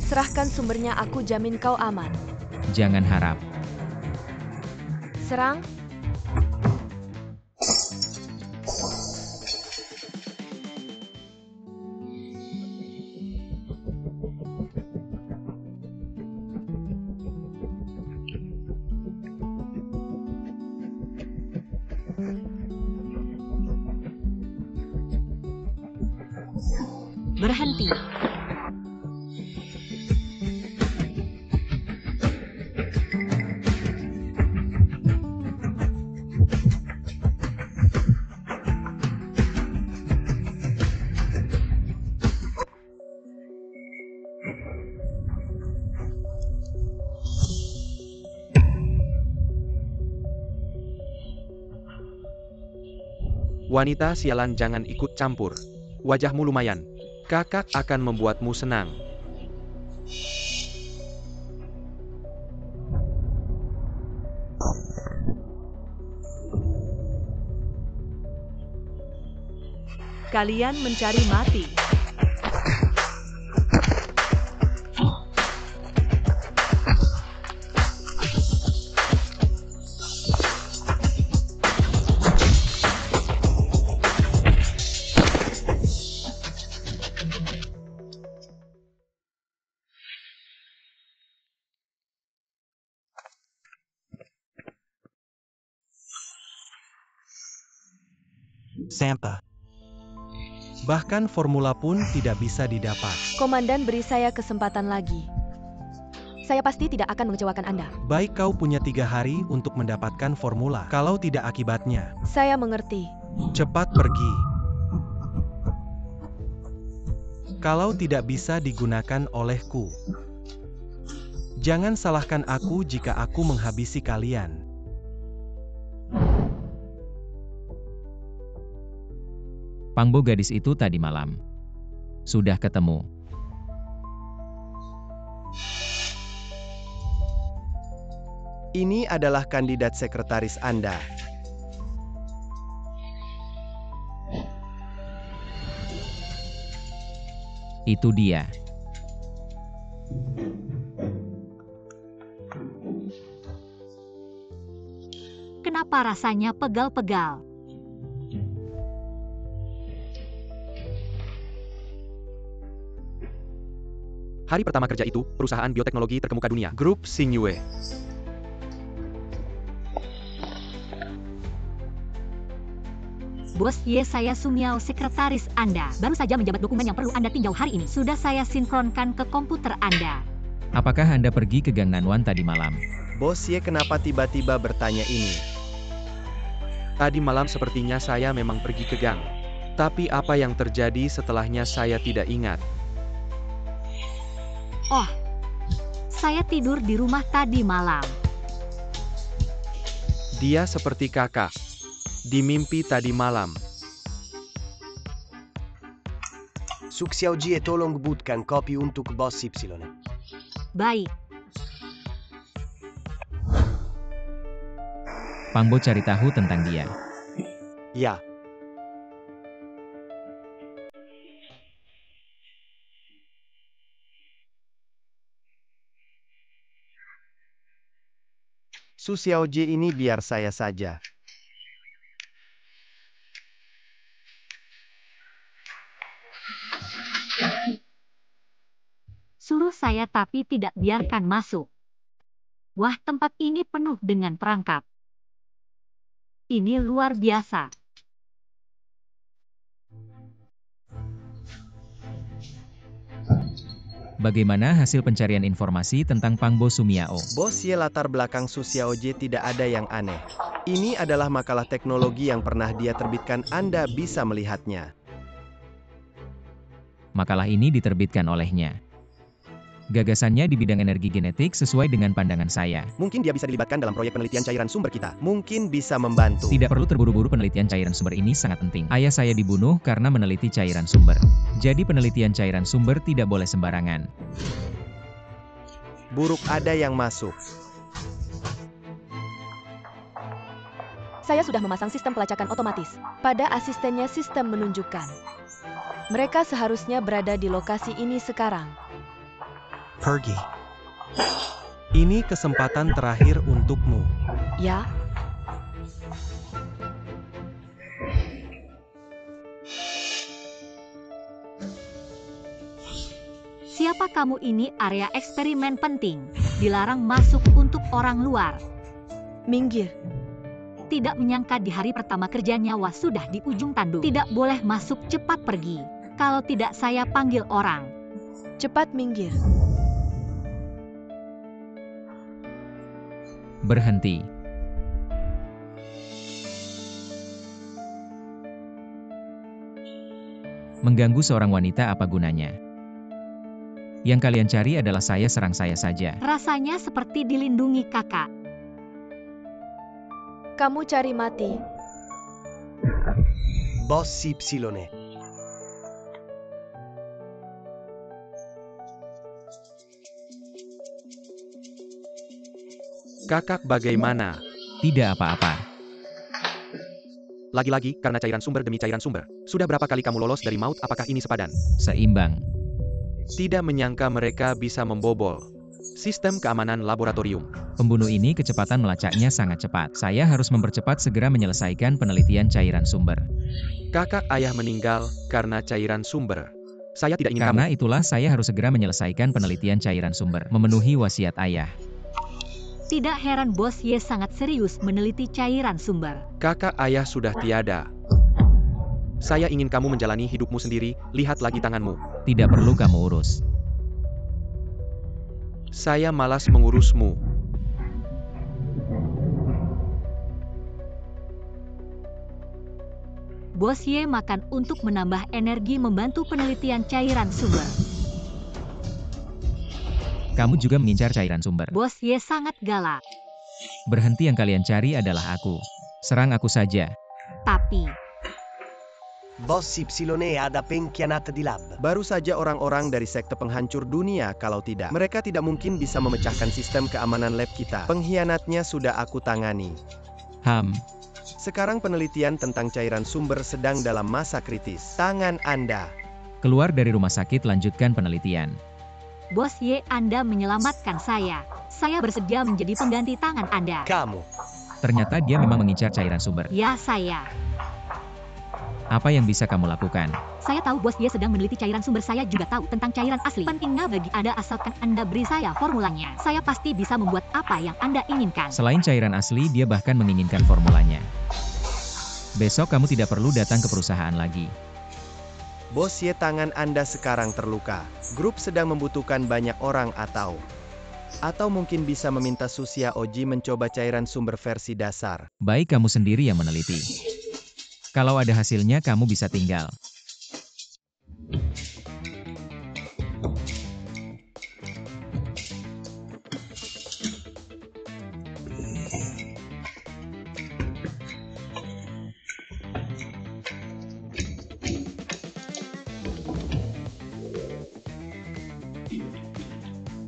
Serahkan sumbernya, aku jamin kau aman. Jangan harap. Serang. Berhenti. Wanita sialan, jangan ikut campur. Wajahmu lumayan. Kakak akan membuatmu senang. Kalian mencari mati. Sampa. Bahkan formula pun tidak bisa didapat. Komandan, beri saya kesempatan lagi. Saya pasti tidak akan mengecewakan Anda. Baik, kau punya 3 hari untuk mendapatkan formula. Kalau tidak, akibatnya. Saya mengerti. Cepat pergi. Kalau tidak bisa digunakan olehku. Jangan salahkan aku jika aku menghabisi kalian. Pangbo gadis itu tadi malam. Sudah ketemu. Ini adalah kandidat sekretaris Anda. Itu dia. Kenapa rasanya pegal-pegal? Hari pertama kerja itu, perusahaan bioteknologi terkemuka dunia, Grup Xingyue. Bos Ye, saya Sumiao, sekretaris Anda. Baru saja menjabat dokumen yang perlu Anda tinjau hari ini. Sudah saya sinkronkan ke komputer Anda. Apakah Anda pergi ke Gang Nanwan tadi malam? Bos Ye, kenapa tiba-tiba bertanya ini? Tadi malam sepertinya saya memang pergi ke gang. Tapi apa yang terjadi setelahnya saya tidak ingat. Oh, saya tidur di rumah tadi malam. Dia seperti kakak. Di mimpi tadi malam. Su Xiaojie, tolong buatkan kopi untuk Bos Y. Baik. Pangbo cari tahu tentang dia. Ya. Su Xiaojie ini biar saya saja. Suruh saya tapi tidak biarkan masuk. Wah, tempat ini penuh dengan perangkap. Ini luar biasa. Bagaimana hasil pencarian informasi tentang Pangbo Sumiao? Bos Ye, latar belakang Su Xiaojie tidak ada yang aneh. Ini adalah makalah teknologi yang pernah dia terbitkan, Anda bisa melihatnya. Makalah ini diterbitkan olehnya. Gagasannya di bidang energi genetik sesuai dengan pandangan saya. Mungkin dia bisa dilibatkan dalam proyek penelitian cairan sumber kita. Mungkin bisa membantu. Tidak perlu terburu-buru, penelitian cairan sumber ini sangat penting. Ayah saya dibunuh karena meneliti cairan sumber. Jadi penelitian cairan sumber tidak boleh sembarangan. Buruk, ada yang masuk. Saya sudah memasang sistem pelacakan otomatis. Pada asistennya sistem menunjukkan. Mereka seharusnya berada di lokasi ini sekarang. Pergi. Ini kesempatan terakhir untukmu. Ya, Siapa kamu ini? Area eksperimen penting. Dilarang masuk untuk orang luar. minggir. Tidak menyangka di hari pertama kerja nyawa sudah di ujung tanduk. Tidak boleh masuk, cepat pergi. Kalau tidak saya panggil orang. Cepat minggir. Berhenti. Mengganggu seorang wanita apa gunanya? Yang kalian cari adalah saya, serang saya saja. Rasanya seperti dilindungi kakak. Kamu cari mati. Boss Ypsilone. Kakak bagaimana? Tidak apa-apa. Lagi-lagi, karena cairan sumber demi cairan sumber. Sudah berapa kali kamu lolos dari maut, apakah ini sepadan? Seimbang. Tidak menyangka mereka bisa membobol sistem keamanan laboratorium. Pembunuh ini kecepatan melacaknya sangat cepat. Saya harus mempercepat segera menyelesaikan penelitian cairan sumber. Kakak ayah meninggal karena cairan sumber. Saya tidak ingin Karena kamu. itulah saya harus segera menyelesaikan penelitian cairan sumber, memenuhi wasiat ayah. Tidak heran Bos Ye sangat serius meneliti cairan sumber. Kakak ayah sudah tiada. Saya ingin kamu menjalani hidupmu sendiri, lihat lagi tanganmu. Tidak perlu kamu urus. Saya malas mengurusmu. Bos Ye makan untuk menambah energi membantu penelitian cairan sumber. Kamu juga mengincar cairan sumber. Bos Ye sangat galak. Berhenti, yang kalian cari adalah aku. Serang aku saja. Tapi Boss Ypsilone ada pengkhianat di lab. Baru saja orang-orang dari sekte penghancur dunia, kalau tidak, mereka tidak mungkin bisa memecahkan sistem keamanan lab kita. Pengkhianatnya sudah aku tangani. Sekarang penelitian tentang cairan sumber sedang dalam masa kritis. Tangan Anda. Keluar dari rumah sakit, lanjutkan penelitian. Bos Ye, Anda menyelamatkan saya. Saya bersedia menjadi pengganti tangan Anda. Kamu. Ternyata dia memang mengincar cairan sumber. Ya, saya. Apa yang bisa kamu lakukan? Saya tahu Bos Ye sedang meneliti cairan sumber. Saya juga tahu tentang cairan asli. Pentingnya bagi Anda asalkan Anda beri saya formulanya. Saya pasti bisa membuat apa yang Anda inginkan. Selain cairan asli, dia bahkan menginginkan formulanya. Besok kamu tidak perlu datang ke perusahaan lagi. Bos Ye, tangan Anda sekarang terluka. Grup sedang membutuhkan banyak orang atau mungkin bisa meminta Susia Oji mencoba cairan sumber versi dasar. Baik, kamu sendiri yang meneliti. Kalau ada hasilnya, kamu bisa tinggal.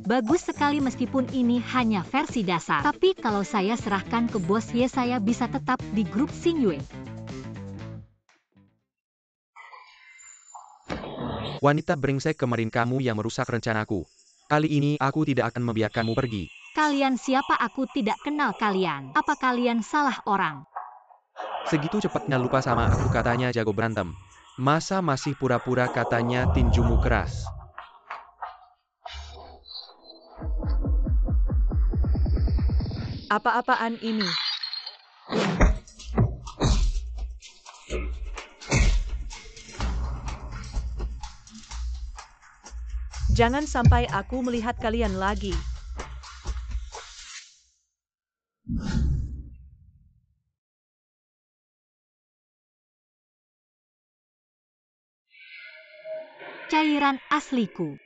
Bagus sekali meskipun ini hanya versi dasar. Tapi kalau saya serahkan ke Bos Ye, saya bisa tetap di grup Xingyue. Wanita brengsek, kemarin kamu yang merusak rencanaku. Kali ini aku tidak akan membiarkanmu pergi. Kalian siapa? Aku tidak kenal kalian. Apa kalian salah orang? Segitu cepatnya lupa sama aku, katanya jago berantem. Masa masih pura-pura katanya tinjumu keras. Apa-apaan ini? Jangan sampai aku melihat kalian lagi. Cairan asliku.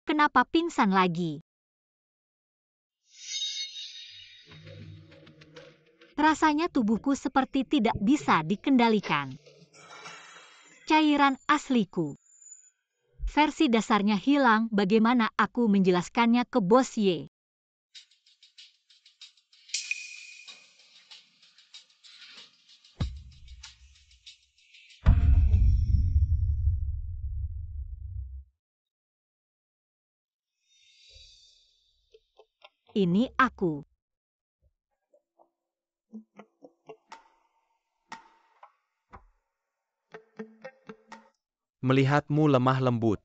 Kenapa pingsan lagi? Rasanya tubuhku seperti tidak bisa dikendalikan. Cairan asliku. Versi dasarnya hilang, bagaimana aku menjelaskannya ke Bos Ye? Ini aku. Melihatmu lemah lembut.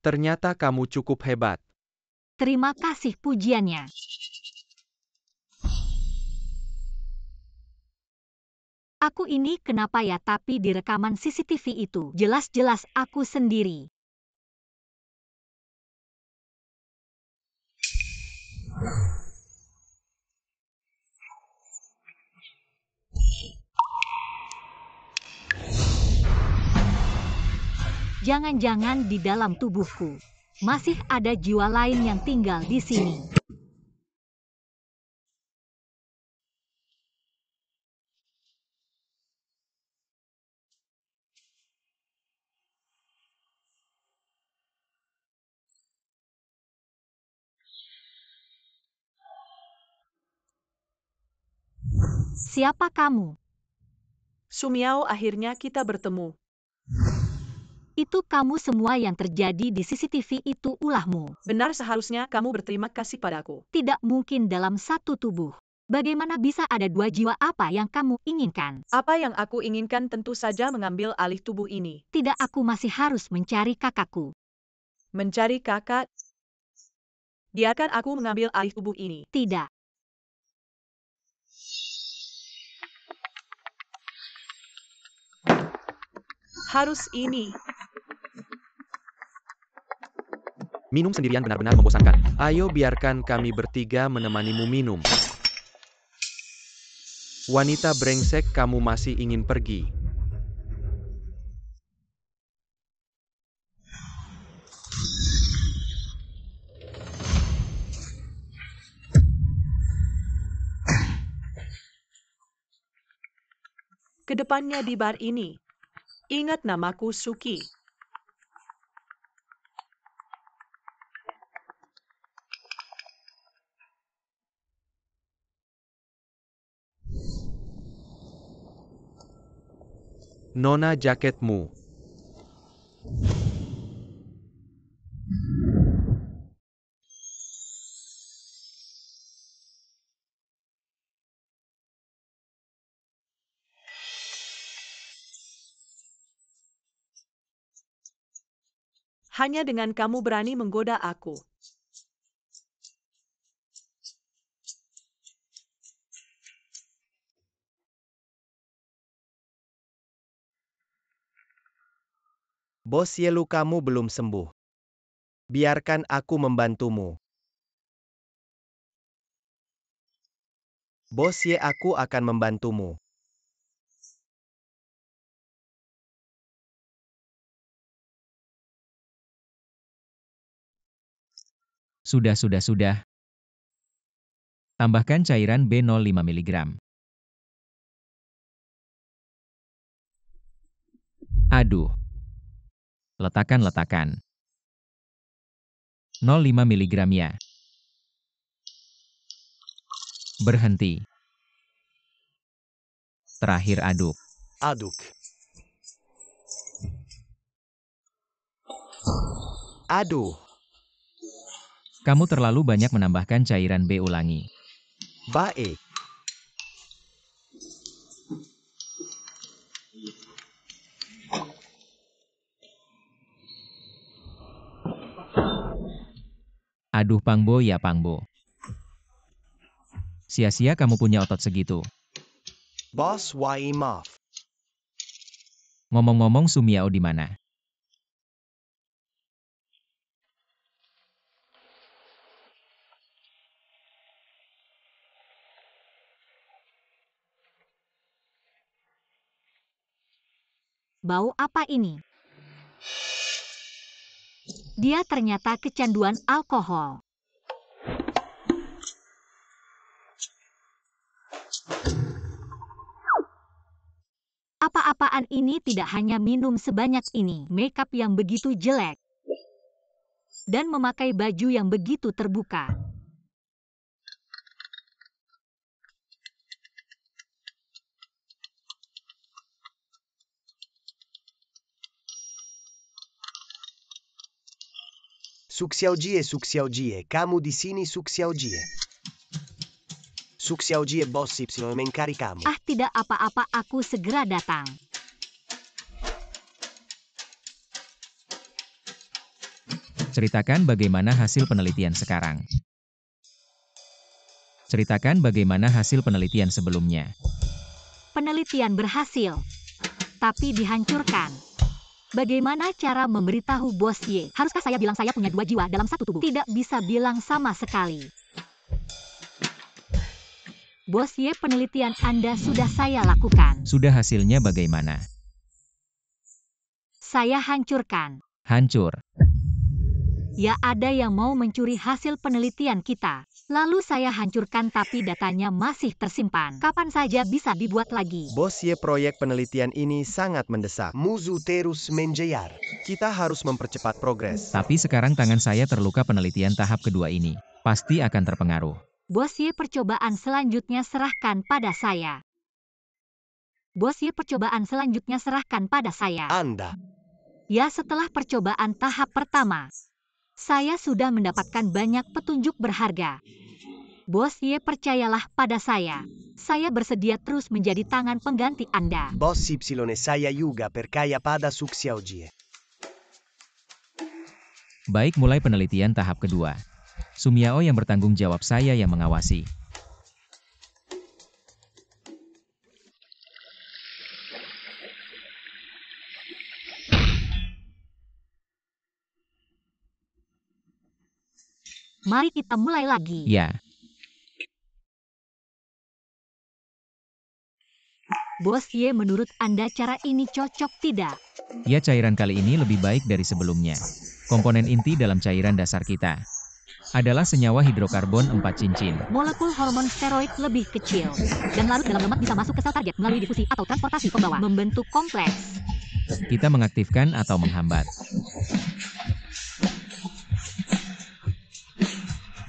Ternyata kamu cukup hebat. Terima kasih pujiannya. Aku ini kenapa ya, tapi di rekaman CCTV itu jelas-jelas aku sendiri. Jangan-jangan di dalam tubuhku masih ada jiwa lain yang tinggal di sini. Siapa kamu? Sumiao, akhirnya kita bertemu. Itu kamu semua yang terjadi di CCTV itu ulahmu. Benar, seharusnya kamu berterima kasih padaku. Tidak mungkin dalam satu tubuh. Bagaimana bisa ada dua jiwa? Apa yang kamu inginkan? Apa yang aku inginkan tentu saja mengambil alih tubuh ini. Tidak, aku masih harus mencari kakakku. Mencari kakak? Biarkan aku mengambil alih tubuh ini. Tidak. Harus ini. Minum sendirian benar-benar membosankan. Ayo biarkan kami bertiga menemanimu minum. Wanita brengsek, kamu masih ingin pergi? Kedepannya di bar ini. Ingat namaku Suki. Nona jaketmu. Hanya dengan kamu berani menggoda aku. Bos Ye, lukamu belum sembuh. Biarkan aku membantumu. Bos Ye, aku akan membantumu. Sudah. Tambahkan cairan B05 mg. Aduh. Letakkan. 0,5 mg ya. Berhenti. Terakhir aduk. Aduk. Aduh. Kamu terlalu banyak menambahkan cairan B ulangi. Baik. Aduh Pangbo ya Pangbo. Sia-sia kamu punya otot segitu. Bos Wai, maaf. Ngomong-ngomong Sumiao di mana? Bau apa ini? Dia ternyata kecanduan alkohol. Apa-apaan ini, tidak hanya minum sebanyak ini, makeup yang begitu jelek, dan memakai baju yang begitu terbuka. Suxiaojie, kamu di sini Suxiaojie. Suxiaojie Boss Y mencari kamu. Ah, tidak apa-apa, aku segera datang. Ceritakan bagaimana hasil penelitian sekarang. Ceritakan bagaimana hasil penelitian sebelumnya. Penelitian berhasil, tapi dihancurkan. Bagaimana cara memberitahu Bos Y? Haruskah saya bilang saya punya 2 jiwa dalam satu tubuh? Tidak bisa bilang sama sekali. Bos Y, penelitian Anda sudah saya lakukan. Sudah hasilnya bagaimana? Saya hancurkan. Hancur. Ya, ada yang mau mencuri hasil penelitian kita. Lalu saya hancurkan tapi datanya masih tersimpan. Kapan saja bisa dibuat lagi. Bos Y, proyek penelitian ini sangat mendesak. Muzu terus menjayar. Kita harus mempercepat progres. Tapi sekarang tangan saya terluka penelitian tahap kedua ini. Pasti akan terpengaruh. Bos Y, percobaan selanjutnya serahkan pada saya. Bos Y, percobaan selanjutnya serahkan pada saya. Anda. Ya, setelah percobaan tahap pertama, saya sudah mendapatkan banyak petunjuk berharga. Bos Y, percayalah pada saya. Saya bersedia terus menjadi tangan pengganti Anda. Boss Y, saya juga percaya pada Suxiaojie. Baik, mulai penelitian tahap kedua. Sumiao yang bertanggung jawab, saya yang mengawasi. Mari kita mulai lagi. Ya, Bos Y, menurut Anda cara ini cocok tidak? ya, cairan kali ini lebih baik dari sebelumnya. Komponen inti dalam cairan dasar kita adalah senyawa hidrokarbon 4 cincin. Molekul hormon steroid lebih kecil dan larut dalam lemak bisa masuk ke sel target melalui difusi atau transportasi pembawa. Membentuk kompleks. Kita mengaktifkan atau menghambat.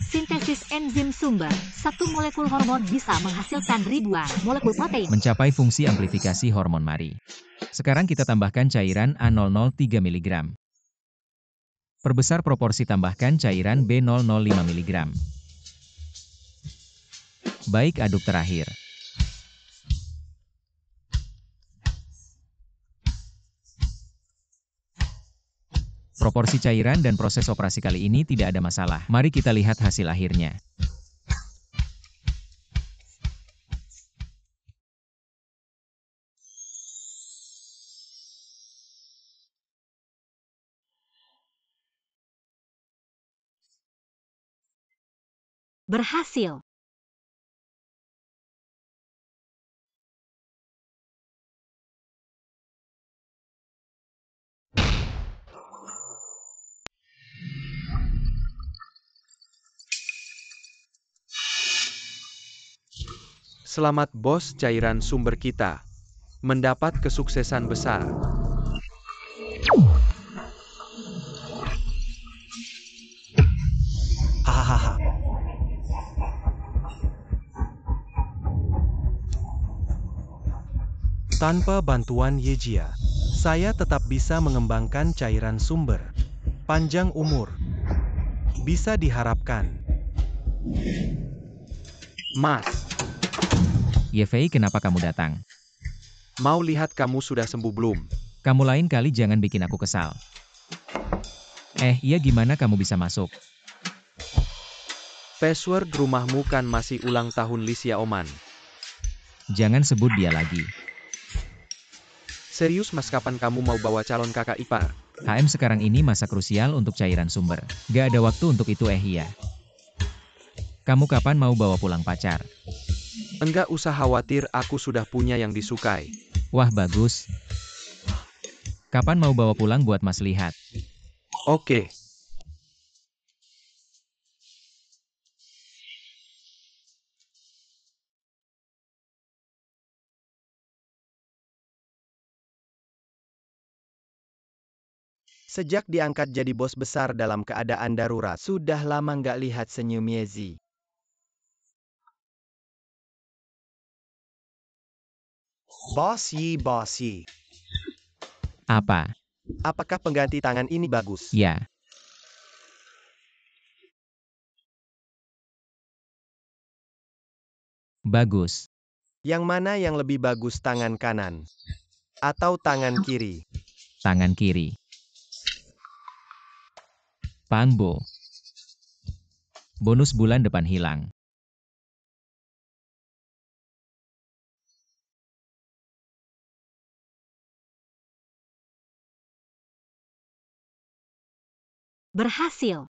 Sintesis enzim sumber. Satu molekul hormon bisa menghasilkan ribuan molekul protein. Mencapai fungsi amplifikasi hormon. Mari. Sekarang kita tambahkan cairan A003 mg. Perbesar proporsi, tambahkan cairan B005 mg. Baik, aduk terakhir. Proporsi cairan dan proses operasi kali ini tidak ada masalah. Mari kita lihat hasil akhirnya. Berhasil. Selamat bos, cairan sumber kita mendapat kesuksesan besar. Hahaha. Tanpa bantuan Yejia, saya tetap bisa mengembangkan cairan sumber. Panjang umur. Bisa diharapkan. Mas, Yefei, kenapa kamu datang? mau lihat kamu sudah sembuh belum? Kamu lain kali jangan bikin aku kesal. Iya, gimana kamu bisa masuk? Password rumahmu kan masih ulang tahun Lisia Oman. Jangan sebut dia lagi. Serius mas, kapan kamu mau bawa calon kakak ipar? HM, sekarang ini masa krusial untuk cairan sumber. Gak ada waktu untuk itu. Iya. Kamu kapan mau bawa pulang pacar? Enggak usah khawatir, aku sudah punya yang disukai. Wah, bagus. Kapan mau bawa pulang buat Mas lihat? Oke. Sejak diangkat jadi bos besar dalam keadaan darurat, sudah lama nggak lihat senyum Yezi. Boss Yi. Apa? Apakah pengganti tangan ini bagus? Ya. Bagus. Yang mana yang lebih bagus, tangan kanan atau tangan kiri? Tangan kiri. Pangbo. Bonus bulan depan hilang. Berhasil.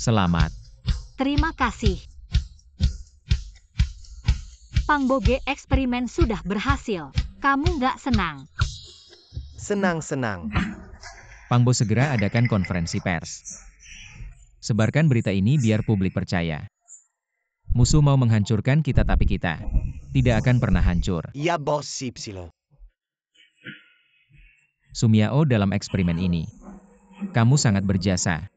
Selamat. Terima kasih. Pangboge eksperimen sudah berhasil. Kamu nggak senang? Senang-senang. Pangbo segera adakan konferensi pers. Sebarkan berita ini biar publik percaya. Musuh mau menghancurkan kita tapi kita tidak akan pernah hancur. Ya, Bos Y. Sumiao dalam eksperimen ini. Kamu sangat berjasa.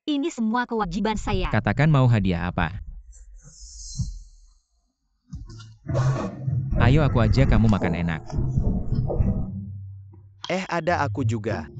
Ini semua kewajiban saya. Katakan mau hadiah apa? Ayo aku aja kamu makan enak. Ada aku juga.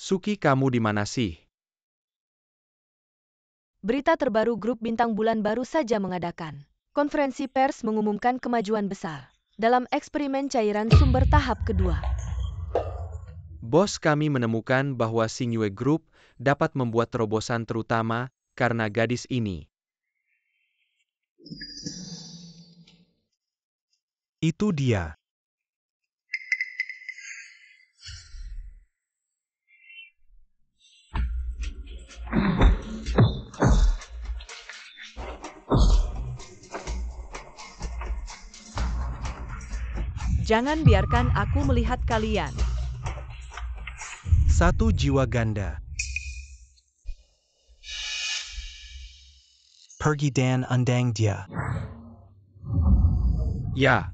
Suki, kamu di mana sih? Berita terbaru grup Bintang Bulan baru saja mengadakan konferensi pers mengumumkan kemajuan besar dalam eksperimen cairan sumber tahap kedua. Bos, kami menemukan bahwa Xingyue Group dapat membuat terobosan terutama karena gadis ini. Itu dia. Jangan biarkan aku melihat kalian. Satu jiwa ganda. Pergi dan undang dia. Ya.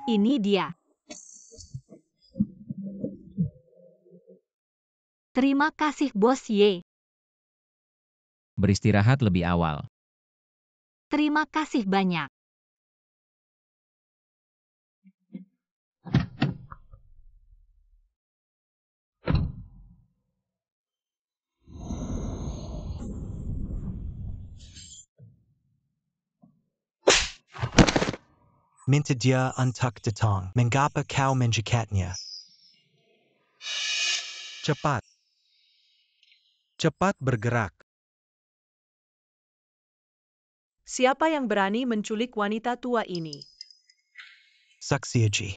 Ini dia. Terima kasih, Bos Y. Beristirahat lebih awal. Terima kasih banyak. Minta dia untuk datang. Mengapa kau menjakatnya? Cepat. Cepat bergerak. Siapa yang berani menculik wanita tua ini? Saksiaji.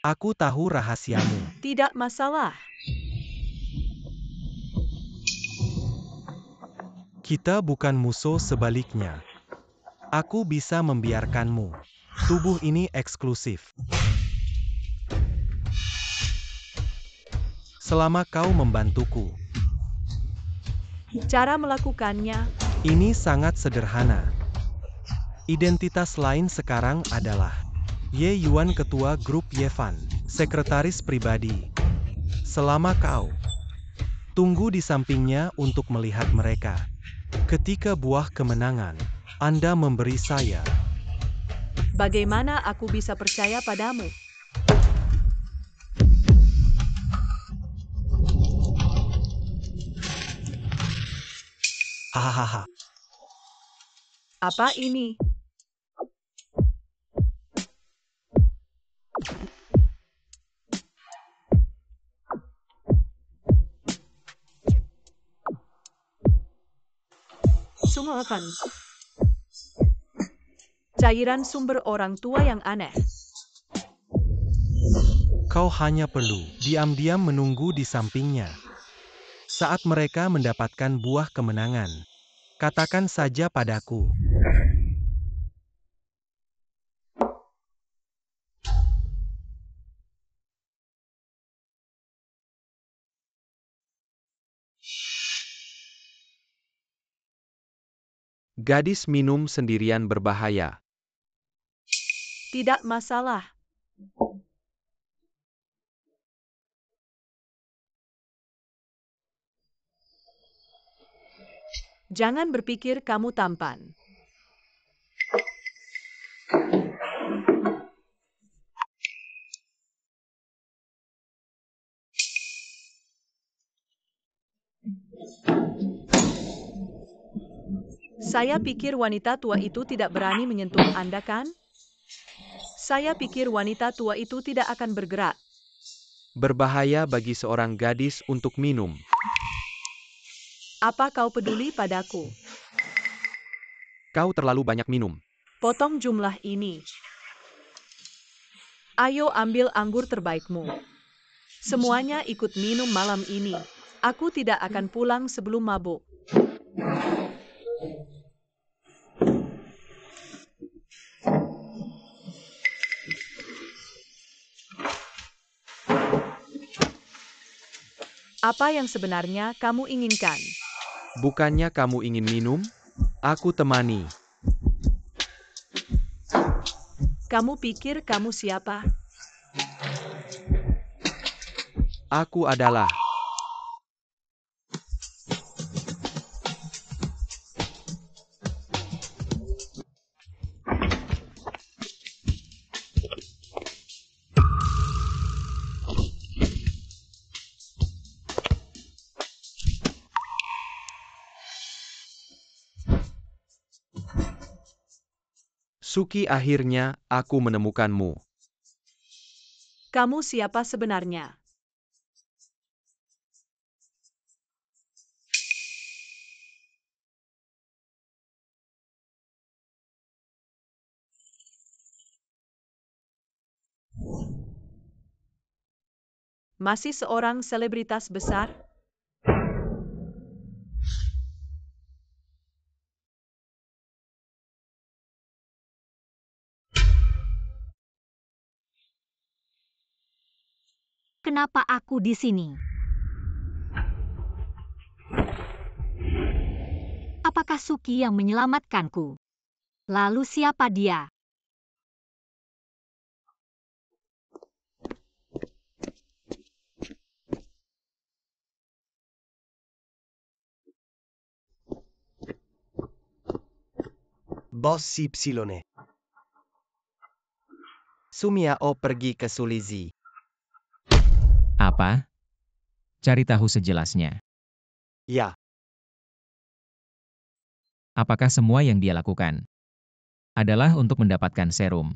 Aku tahu rahasiamu. Tidak masalah. Kita bukan musuh, sebaliknya. Aku bisa membiarkanmu. Tubuh ini eksklusif. Selama kau membantuku. Cara melakukannya, Ini sangat sederhana. Identitas lain sekarang adalah Ye Yuan, Ketua Grup Yevan, Sekretaris Pribadi. Selama kau tunggu di sampingnya untuk melihat mereka. Ketika buah kemenangan Anda memberi saya. bagaimana aku bisa percaya padamu? Hahaha. Apa ini? Sungguhan. Cairan sumber orang tua yang aneh. Kau hanya perlu diam-diam menunggu di sampingnya. Saat mereka mendapatkan buah kemenangan, katakan saja padaku. Gadis minum sendirian berbahaya. Tidak masalah. Jangan berpikir kamu tampan. Saya pikir wanita tua itu tidak berani menyentuh Anda, kan? Saya pikir wanita tua itu tidak akan bergerak. Berbahaya bagi seorang gadis untuk minum. Apa kau peduli padaku? Kau terlalu banyak minum. Potong jumlah ini. Ayo ambil anggur terbaikmu. Semuanya ikut minum malam ini. Aku tidak akan pulang sebelum mabuk. Apa yang sebenarnya kamu inginkan? Bukannya kamu ingin minum? Aku temani. Kamu pikir kamu siapa? Aku adalah. Suki, akhirnya aku menemukanmu. Kamu siapa sebenarnya? Masih seorang selebritas besar? Kenapa aku di sini? Apakah Suki yang menyelamatkanku? Lalu siapa dia? Bos Ypsilone. Sumiao pergi ke Sulizi. Apa? Cari tahu sejelasnya. Ya, Apakah semua yang dia lakukan adalah untuk mendapatkan serum?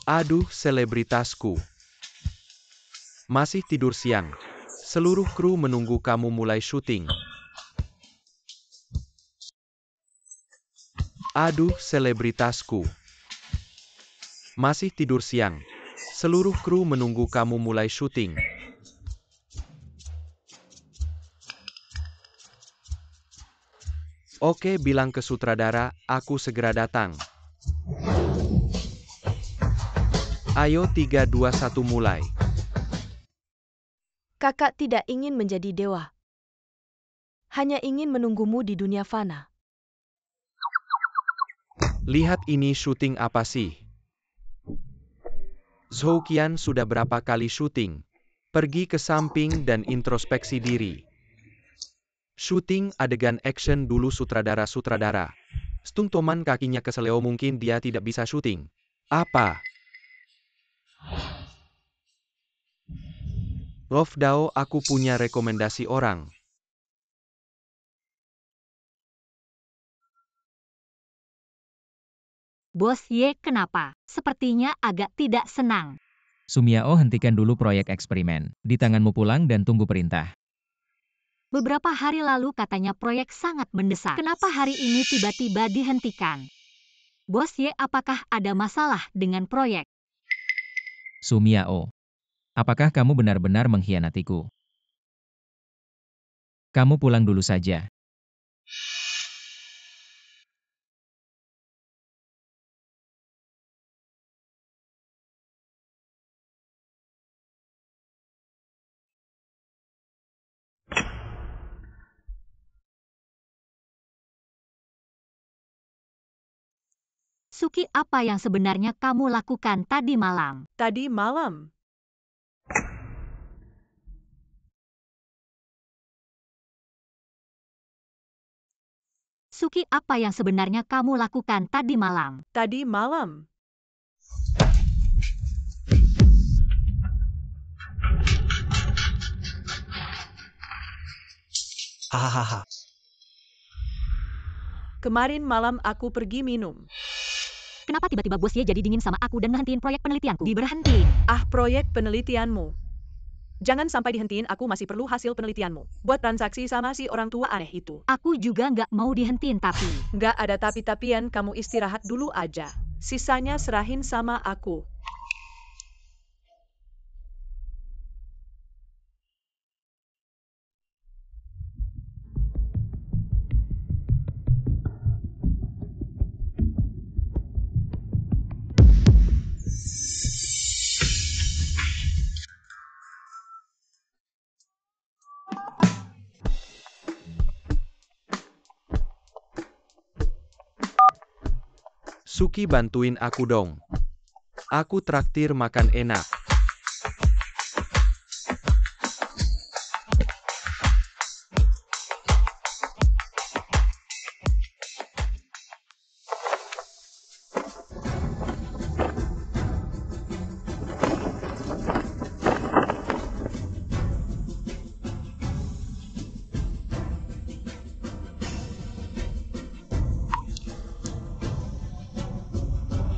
Aduh, selebritasku. Masih tidur siang. Seluruh kru menunggu kamu mulai syuting. Aduh, selebritasku. Masih tidur siang. Seluruh kru menunggu kamu mulai syuting. Oke, bilang ke sutradara, aku segera datang. Ayo 3, 2, 1 mulai. Kakak tidak ingin menjadi dewa. Hanya ingin menunggumu di dunia fana. Lihat ini syuting apa sih? Zhouqian sudah berapa kali syuting? Pergi ke samping dan introspeksi diri. Syuting adegan action dulu sutradara-sutradara. Stung Toman kakinya keseleo, mungkin dia tidak bisa syuting. Apa? Lofdao, aku punya rekomendasi orang. Bos Ye kenapa? Sepertinya agak tidak senang. Sumiao, hentikan dulu proyek eksperimen. Di tanganmu, pulang dan tunggu perintah. Beberapa hari lalu katanya proyek sangat mendesak. Kenapa hari ini tiba-tiba dihentikan? Bos Ye, apakah ada masalah dengan proyek? Sumiao, apakah kamu benar-benar mengkhianatiku? Kamu pulang dulu saja. Suki, apa yang sebenarnya kamu lakukan tadi malam? Tadi malam, Suki, apa yang sebenarnya kamu lakukan tadi malam? tadi malam. Hahaha. Kemarin malam aku pergi minum. Kenapa tiba-tiba Bos Ye jadi dingin sama aku dan ngehentiin proyek penelitianku? Diberhentiin. Ah, proyek penelitianmu. Jangan sampai dihentiin, aku masih perlu hasil penelitianmu. Buat transaksi sama si orang tua aneh itu. Aku juga nggak mau dihentiin tapi... Nggak ada tapi-tapian, kamu istirahat dulu aja. Sisanya serahin sama aku. Suki, bantuin aku dong. Aku traktir makan enak.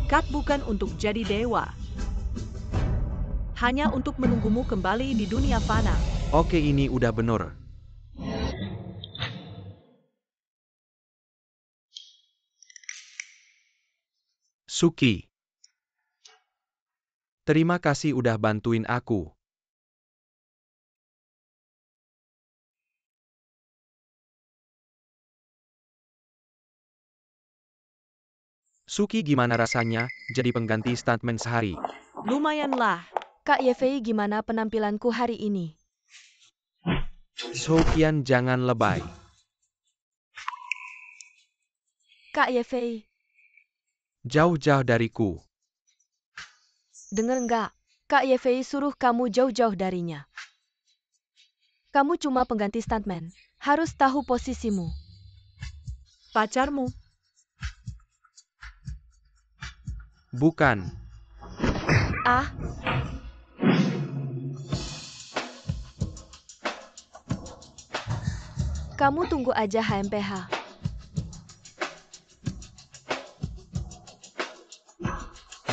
Kat bukan untuk jadi dewa. Hanya untuk menunggumu kembali di dunia fana. Oke, ini udah bener. Suki, terima kasih udah bantuin aku. Suki, gimana rasanya jadi pengganti stuntman sehari? Lumayanlah. Kak Yefei, gimana penampilanku hari ini? Zhouqian, jangan lebay. Kak Yefei, Jauh-jauh dariku. denger nggak? Kak Yefei suruh kamu jauh-jauh darinya. Kamu cuma pengganti stuntman. Harus tahu posisimu. Pacarmu. Bukan. Ah, kamu tunggu aja HMPH.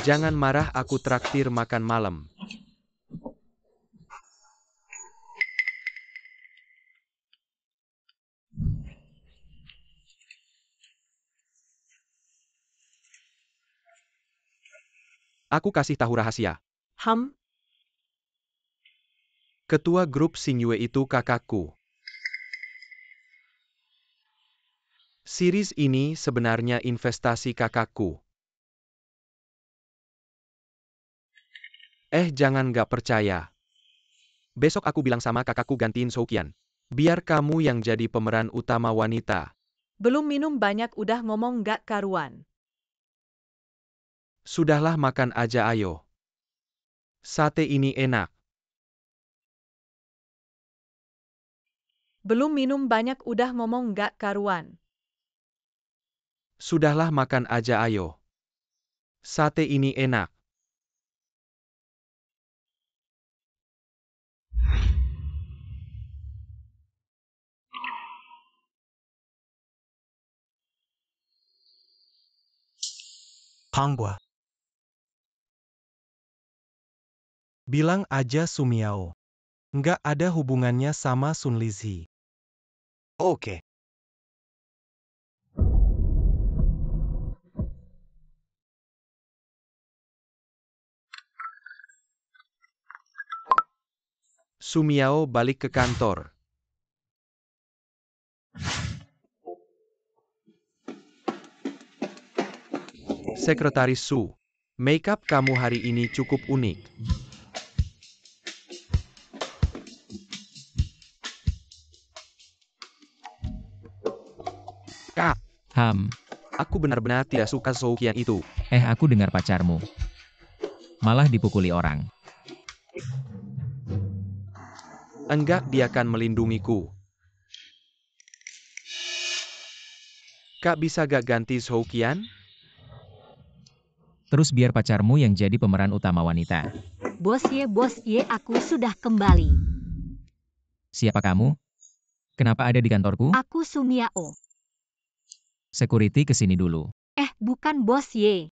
Jangan marah, aku traktir makan malam. Aku kasih tahu rahasia. Ham, Ketua grup Xingyue itu kakakku. Series ini sebenarnya investasi kakakku. Jangan gak percaya. Besok aku bilang sama kakakku gantiin Soukian. Biar kamu yang jadi pemeran utama wanita. belum minum banyak udah ngomong gak karuan. Sudahlah makan aja ayo. Sate ini enak. Belum minum banyak udah ngomong gak karuan. Sudahlah makan aja ayo. Sate ini enak. Hangua. Bilang aja Sumiao. Nggak ada hubungannya sama Sun Lizhi. Oke. Sumiao balik ke kantor. Sekretaris Su. Makeup kamu hari ini cukup unik. Kak, Ham, aku benar-benar tidak suka Soukian itu. aku dengar pacarmu. Malah dipukuli orang. Enggak, dia akan melindungiku. Kak, bisa gak ganti Soukian? Terus biar pacarmu yang jadi pemeran utama wanita. Bos Ye, aku sudah kembali. Siapa kamu? Kenapa ada di kantorku? Aku Sumiao. Security kesini dulu. Bukan Bos Ye.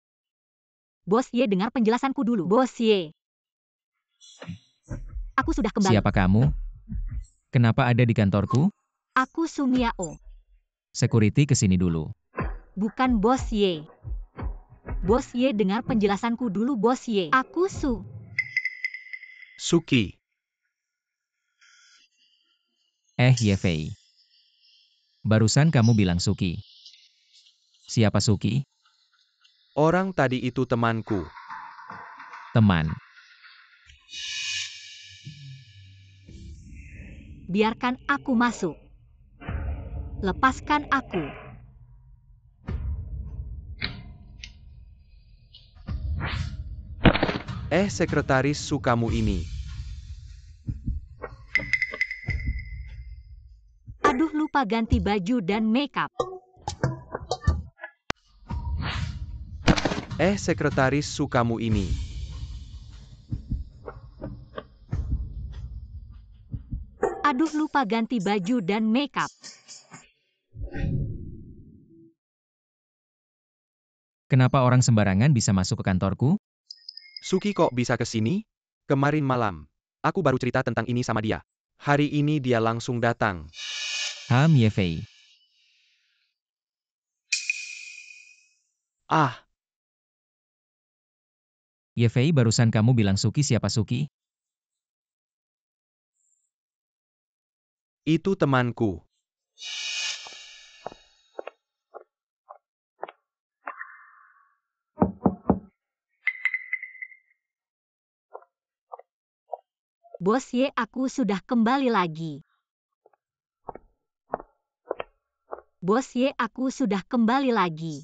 Bos Ye, dengar penjelasanku dulu. Bos Ye. Aku sudah kembali. Siapa kamu? Kenapa ada di kantorku? Aku Sumiao. Security kesini dulu. Bukan Bos Ye. Bos Ye, dengar penjelasanku dulu Bos Ye. Aku Suki. Ye-Fei. Barusan kamu bilang Suki. Siapa Suki? Orang tadi itu temanku. Teman. Biarkan aku masuk. Lepaskan aku. Sekretaris Su kamu ini. Aduh, lupa ganti baju dan makeup. Sekretaris Su kamu ini. Aduh, lupa ganti baju dan makeup. Kenapa orang sembarangan bisa masuk ke kantorku? Suki kok bisa ke sini? Kemarin malam, aku baru cerita tentang ini sama dia. Hari ini dia langsung datang. Ham Ye-Fei. Ye-Fei, barusan kamu bilang Suki. Siapa Suki? Itu temanku. Bos Ye, aku sudah kembali lagi. Bos Ye, aku sudah kembali lagi.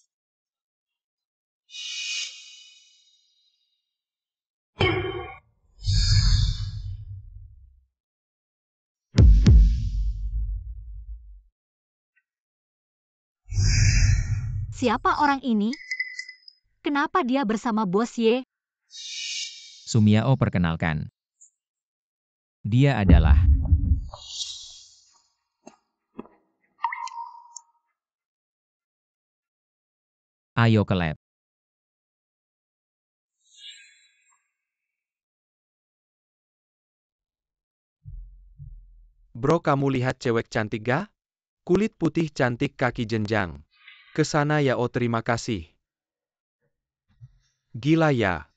Siapa orang ini? Kenapa dia bersama Bos Ye? Sumiao, perkenalkan. Dia adalah Ayo ke lab. Bro, kamu lihat cewek cantik gak? Kulit putih cantik, kaki jenjang. Kesana ya, oh terima kasih. Gila ya.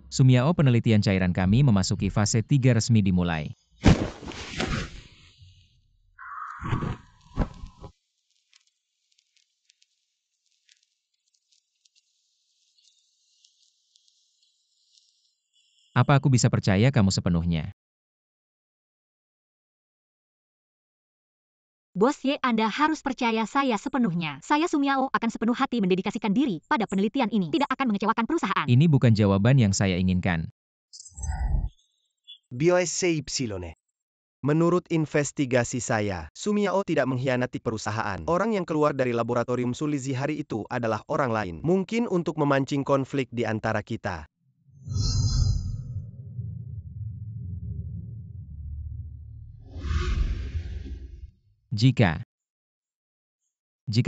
Sumiao, penelitian cairan kami memasuki fase 3 resmi dimulai. Apa aku bisa percaya kamu sepenuhnya? Bos Ye, Anda harus percaya saya sepenuhnya. Saya Sumiao akan sepenuh hati mendedikasikan diri pada penelitian ini. Tidak akan mengecewakan perusahaan. Ini bukan jawaban yang saya inginkan. BioSCY. Menurut investigasi saya, Sumiao tidak mengkhianati perusahaan. Orang yang keluar dari laboratorium Sulizi hari itu adalah orang lain. Mungkin untuk memancing konflik di antara kita. Jika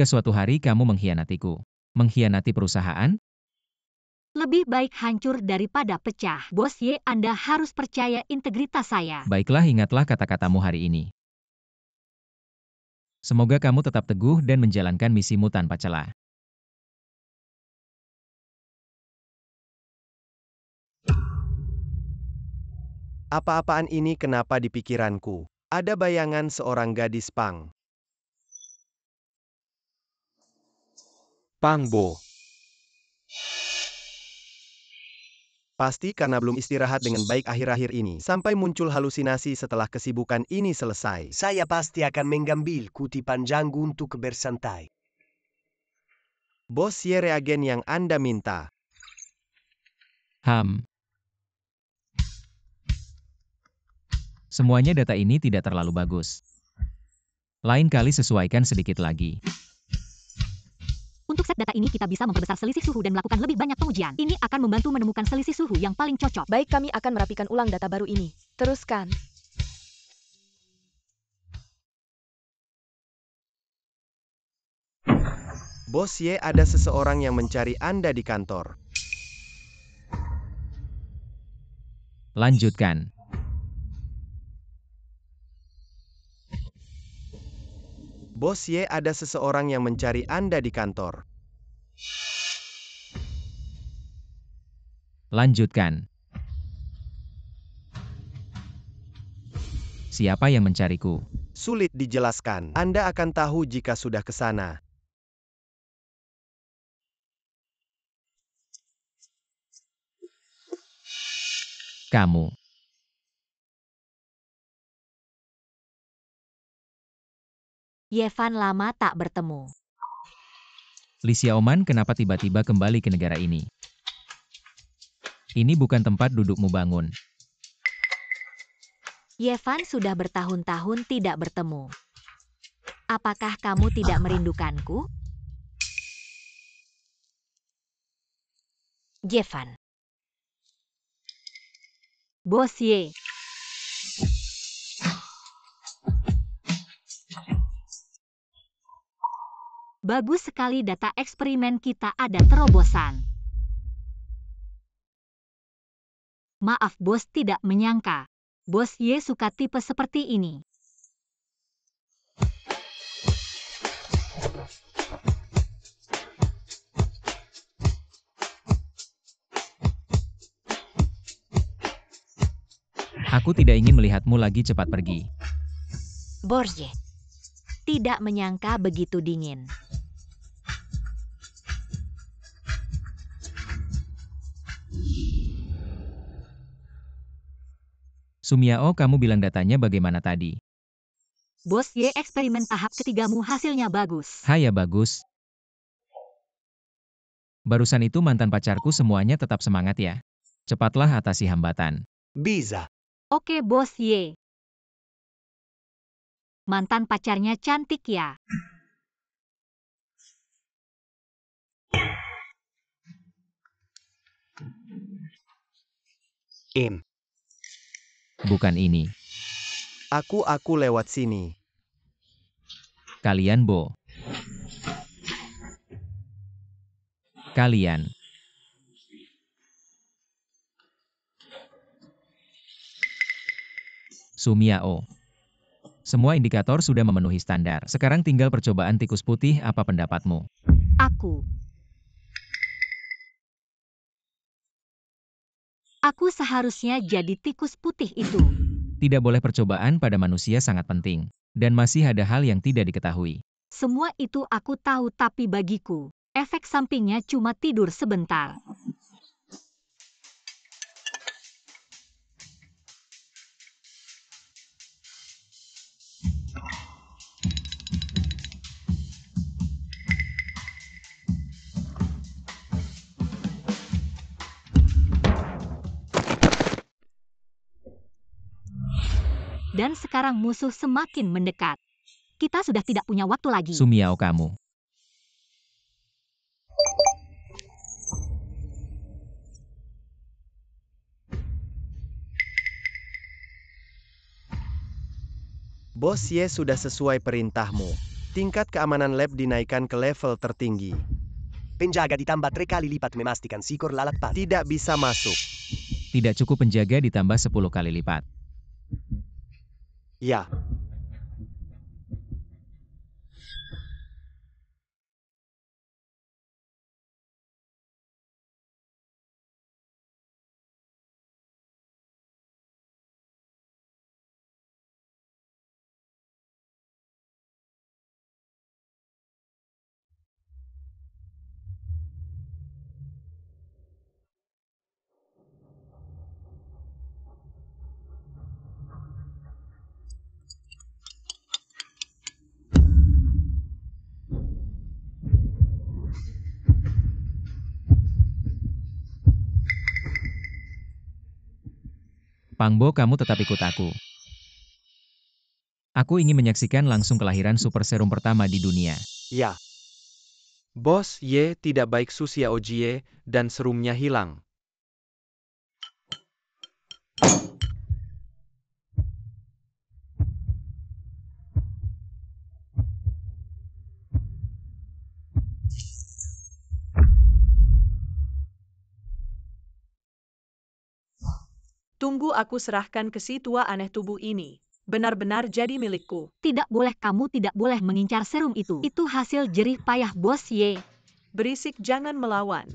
suatu hari kamu mengkhianatiku, mengkhianati perusahaan, Lebih baik hancur daripada pecah. Bos Ye, Anda harus percaya integritas saya. baiklah, ingatlah kata-katamu hari ini. Semoga kamu tetap teguh dan menjalankan misimu tanpa celah. Apa-apaan ini kenapa di pikiranku? Ada bayangan seorang gadis Pang. Pang Bo. Pasti karena belum istirahat dengan baik akhir-akhir ini, sampai muncul halusinasi setelah kesibukan ini selesai. Saya pasti akan mengambil kutipan janggu untuk bersantai. Bos Ye, reagen yang Anda minta. Semuanya data ini tidak terlalu bagus. Lain kali sesuaikan sedikit lagi. Untuk set data ini kita bisa memperbesar selisih suhu dan melakukan lebih banyak pengujian. Ini akan membantu menemukan selisih suhu yang paling cocok. Baik, kami akan merapikan ulang data baru ini. Teruskan. Bos Ye, ada seseorang yang mencari Anda di kantor. Lanjutkan. Bos Ye, ada seseorang yang mencari Anda di kantor. Lanjutkan. Siapa yang mencariku? Sulit dijelaskan. Anda akan tahu jika sudah ke sana. Kamu. Yevan, lama tak bertemu. Li Xiaoman, kenapa tiba-tiba kembali ke negara ini? Ini bukan tempat dudukmu, bangun. Yevan, sudah bertahun-tahun tidak bertemu. Apakah kamu tidak merindukanku? Yevan. Bos Ye. Bagus sekali, data eksperimen kita ada terobosan. Maaf bos, tidak menyangka. Bos Ye suka tipe seperti ini. Aku tidak ingin melihatmu lagi, cepat pergi. Borje. Tidak menyangka begitu dingin. Sumiao, kamu bilang datanya bagaimana tadi? Bos Ye, eksperimen tahap ketigamu hasilnya bagus. Hai, ya bagus. Barusan itu mantan pacarku, semuanya tetap semangat ya. Cepatlah atasi hambatan. Bisa. Oke Bos Ye. Mantan pacarnya cantik ya. Bukan ini. Aku lewat sini. Kalian Bo. Kalian. Sumiao. Semua indikator sudah memenuhi standar. Sekarang tinggal percobaan tikus putih, apa pendapatmu? Aku. Aku seharusnya jadi tikus putih itu. Tidak boleh percobaan pada manusia sangat penting. Dan masih ada hal yang tidak diketahui. Semua itu aku tahu, tapi bagiku, efek sampingnya cuma tidur sebentar. Dan sekarang musuh semakin mendekat. Kita sudah tidak punya waktu lagi. Sumiao kamu. Bos Ye sudah sesuai perintahmu. Tingkat keamanan lab dinaikkan ke level tertinggi. Penjaga ditambah 3 kali lipat memastikan Sikor lalakpan. Tidak bisa masuk. Tidak cukup penjaga ditambah 10 kali lipat. Ya. Pangbo, kamu tetap ikut aku. Aku ingin menyaksikan langsung kelahiran super serum pertama di dunia. Ya. Bos Ye tidak baik Susia Ojie, dan serumnya hilang. Tunggu aku serahkan ke si tua aneh tubuh ini. Benar-benar jadi milikku. Tidak boleh, kamu tidak boleh mengincar serum itu. Itu hasil jerih payah Bos Ye. Berisik, jangan melawan.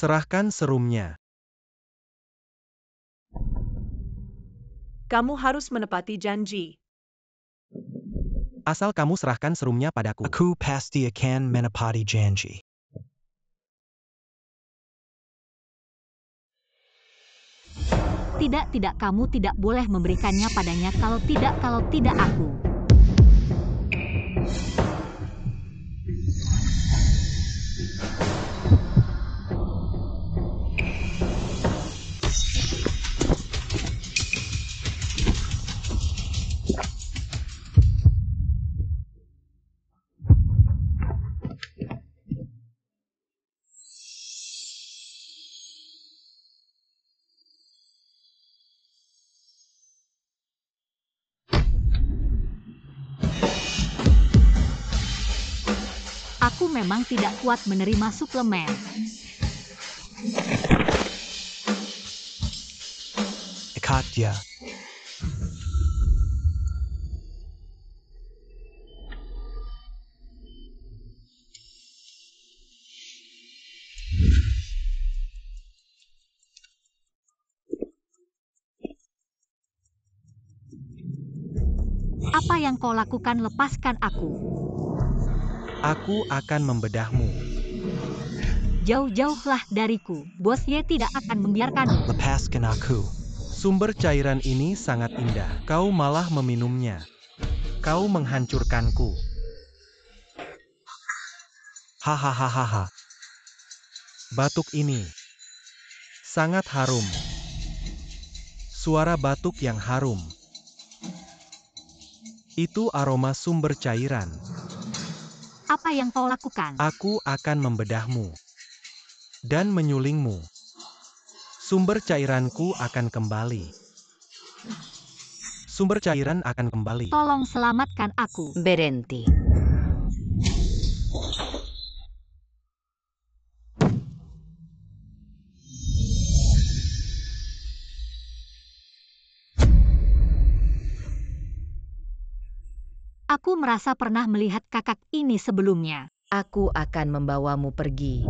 Serahkan serumnya. Kamu harus menepati janji. Asal kamu serahkan serumnya padaku. Aku pasti akan menepati janji. Tidak, kamu tidak boleh memberikannya padanya kalau tidak aku. Aku memang tidak kuat menerima suplemen. Ikat dia. Apa yang kau lakukan? Lepaskan aku. Aku akan membedahmu. Jauh-jauhlah dariku. Bos Ye tidak akan membiarkanmu. Lepaskan aku. Sumber cairan ini sangat indah. Kau malah meminumnya. Kau menghancurkanku. Hahaha. Batuk ini sangat harum. Suara batuk yang harum. Itu aroma sumber cairan. Apa yang kau lakukan? Aku akan membedahmu dan menyulingmu. Sumber cairanku akan kembali. Sumber cairan akan kembali. Tolong selamatkan aku. Berhenti. Aku merasa pernah melihat kakak ini sebelumnya. Aku akan membawamu pergi.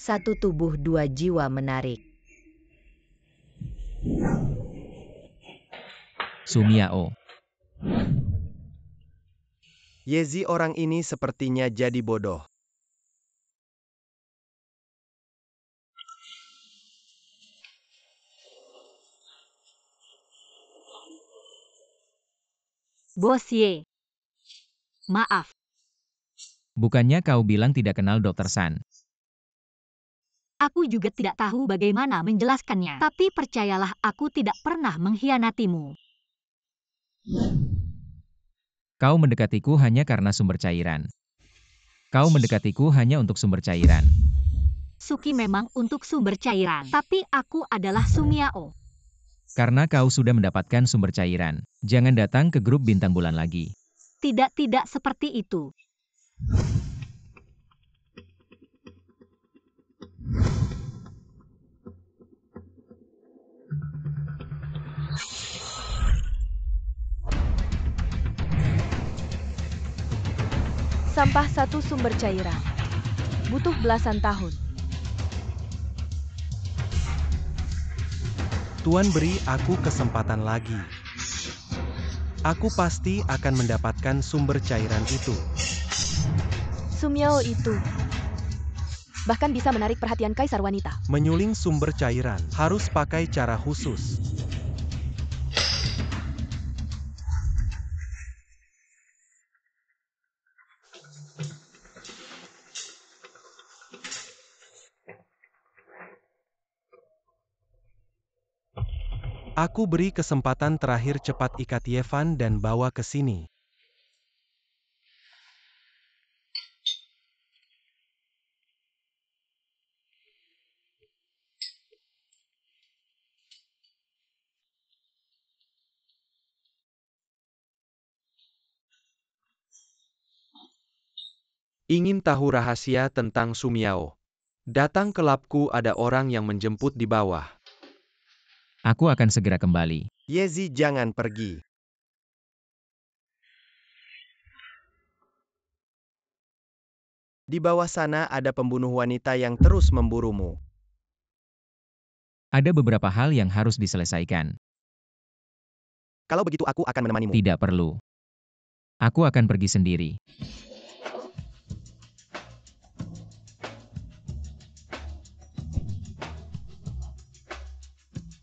Satu tubuh dua jiwa menarik. Sumiao. Yezi, orang ini sepertinya jadi bodoh. Bos Ye. Maaf, Bukannya kau bilang tidak kenal Dr. San? aku juga tidak tahu bagaimana menjelaskannya. Tapi percayalah, aku tidak pernah mengkhianatimu. Kau mendekatiku hanya karena sumber cairan. Kau mendekatiku hanya untuk sumber cairan. Suki memang untuk sumber cairan, tapi aku adalah Sumiao. Karena kau sudah mendapatkan sumber cairan, jangan datang ke grup bintang bulan lagi. Tidak seperti itu. Sampah satu sumber cairan. Butuh belasan tahun. Tuan, beri aku kesempatan lagi. Aku pasti akan mendapatkan sumber cairan itu. Sumiao itu bahkan bisa menarik perhatian kaisar wanita. Menyuling sumber cairan harus pakai cara khusus. Aku beri kesempatan terakhir, cepat ikat Yevan dan bawa ke sini. Ingin tahu rahasia tentang Sumiao? Datang ke labku, ada orang yang menjemput di bawah. Aku akan segera kembali. Yezi, jangan pergi. Di bawah sana ada pembunuh wanita yang terus memburumu. Ada beberapa hal yang harus diselesaikan. Kalau begitu aku akan menemanimu. Tidak perlu. Aku akan pergi sendiri.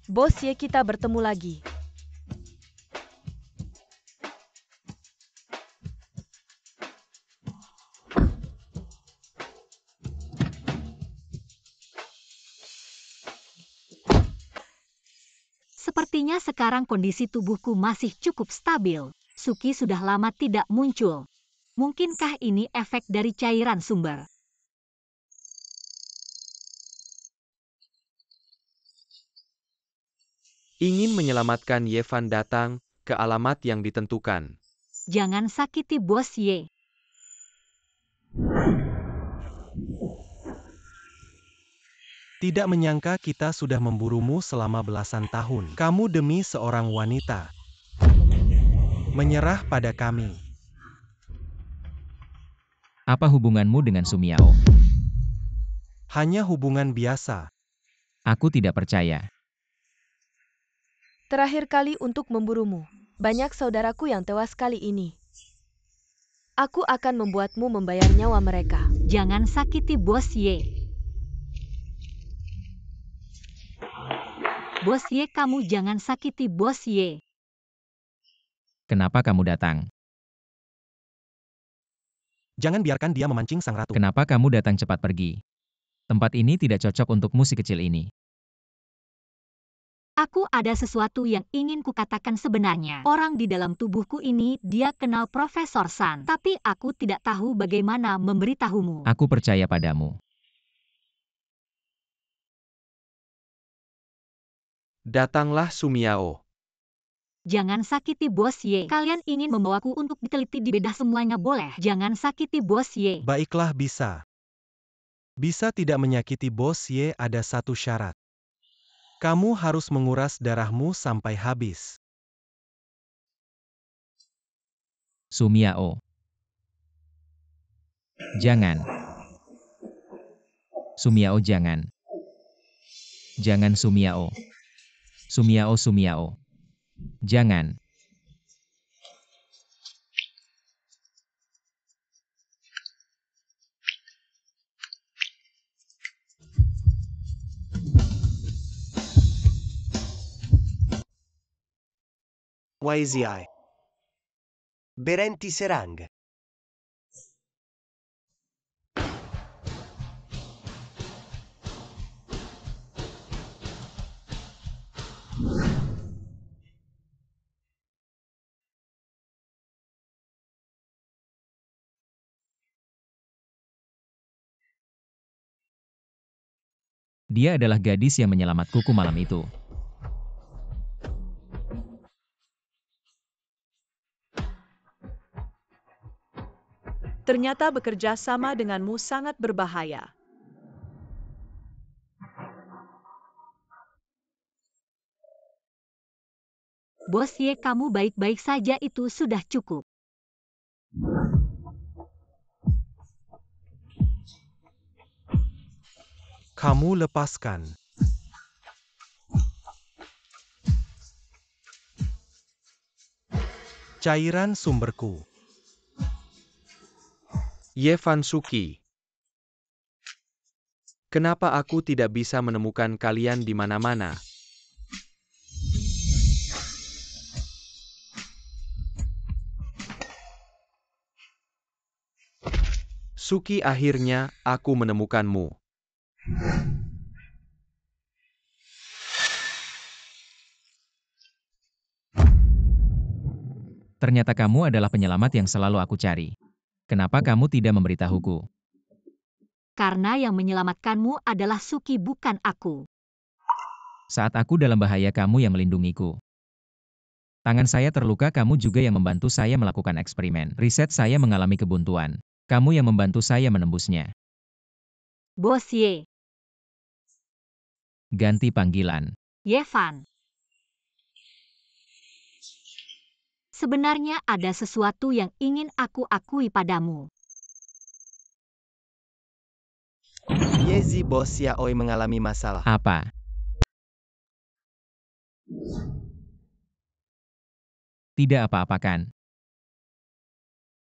Bos Ye, kita bertemu lagi. Sepertinya sekarang kondisi tubuhku masih cukup stabil. Suki sudah lama tidak muncul. Mungkinkah ini efek dari cairan sumber? Ingin menyelamatkan Yevan, datang ke alamat yang ditentukan. Jangan sakiti Bos Ye. Tidak menyangka kita sudah memburumu selama belasan tahun. Kamu demi seorang wanita menyerah pada kami. Apa hubunganmu dengan Sumiao? Hanya hubungan biasa. Aku tidak percaya. Terakhir kali untuk memburumu. Banyak saudaraku yang tewas kali ini. Aku akan membuatmu membayar nyawa mereka. Jangan sakiti Bos Ye. Bos Ye, kamu jangan sakiti Bos Ye. Kenapa kamu datang? Jangan biarkan dia memancing sang ratu. Kenapa kamu datang cepat pergi? Tempat ini tidak cocok untukmu si kecil ini. Aku ada sesuatu yang ingin kukatakan sebenarnya. Orang di dalam tubuhku ini dia kenal Profesor Sun, tapi aku tidak tahu bagaimana memberitahumu. Aku percaya padamu. Datanglah Sumiao. Jangan sakiti Bos Ye. Kalian ingin membawaku untuk diteliti di bedah semuanya boleh. Jangan sakiti Bos Ye. Baiklah bisa. Bisa tidak menyakiti Bos Ye ada satu syarat. Kamu harus menguras darahmu sampai habis. Sumiao. Jangan. Sumiao jangan. Jangan Sumiao. Sumiao. Jangan. YZI. Berenti Serang. Dia adalah gadis yang menyelamat kuku malam itu. Ternyata bekerja sama denganmu sangat berbahaya. Bos Ye, kamu baik-baik saja, itu sudah cukup. Kamu lepaskan. Cairan sumberku. Ye Fan Suki. Kenapa aku tidak bisa menemukan kalian di mana-mana? Suki, akhirnya aku menemukanmu. Ternyata kamu adalah penyelamat yang selalu aku cari. Kenapa kamu tidak memberitahuku? Karena yang menyelamatkanmu adalah Suki, bukan aku. Saat aku dalam bahaya, kamu yang melindungiku. Tangan saya terluka, kamu juga yang membantu saya melakukan eksperimen. Riset saya mengalami kebuntuan. Kamu yang membantu saya menembusnya. Bos Ye. Ganti panggilan. Ye Fan. Sebenarnya ada sesuatu yang ingin aku akui padamu. Yezi Bos Yaoi mengalami masalah. Apa? Tidak apa-apa kan?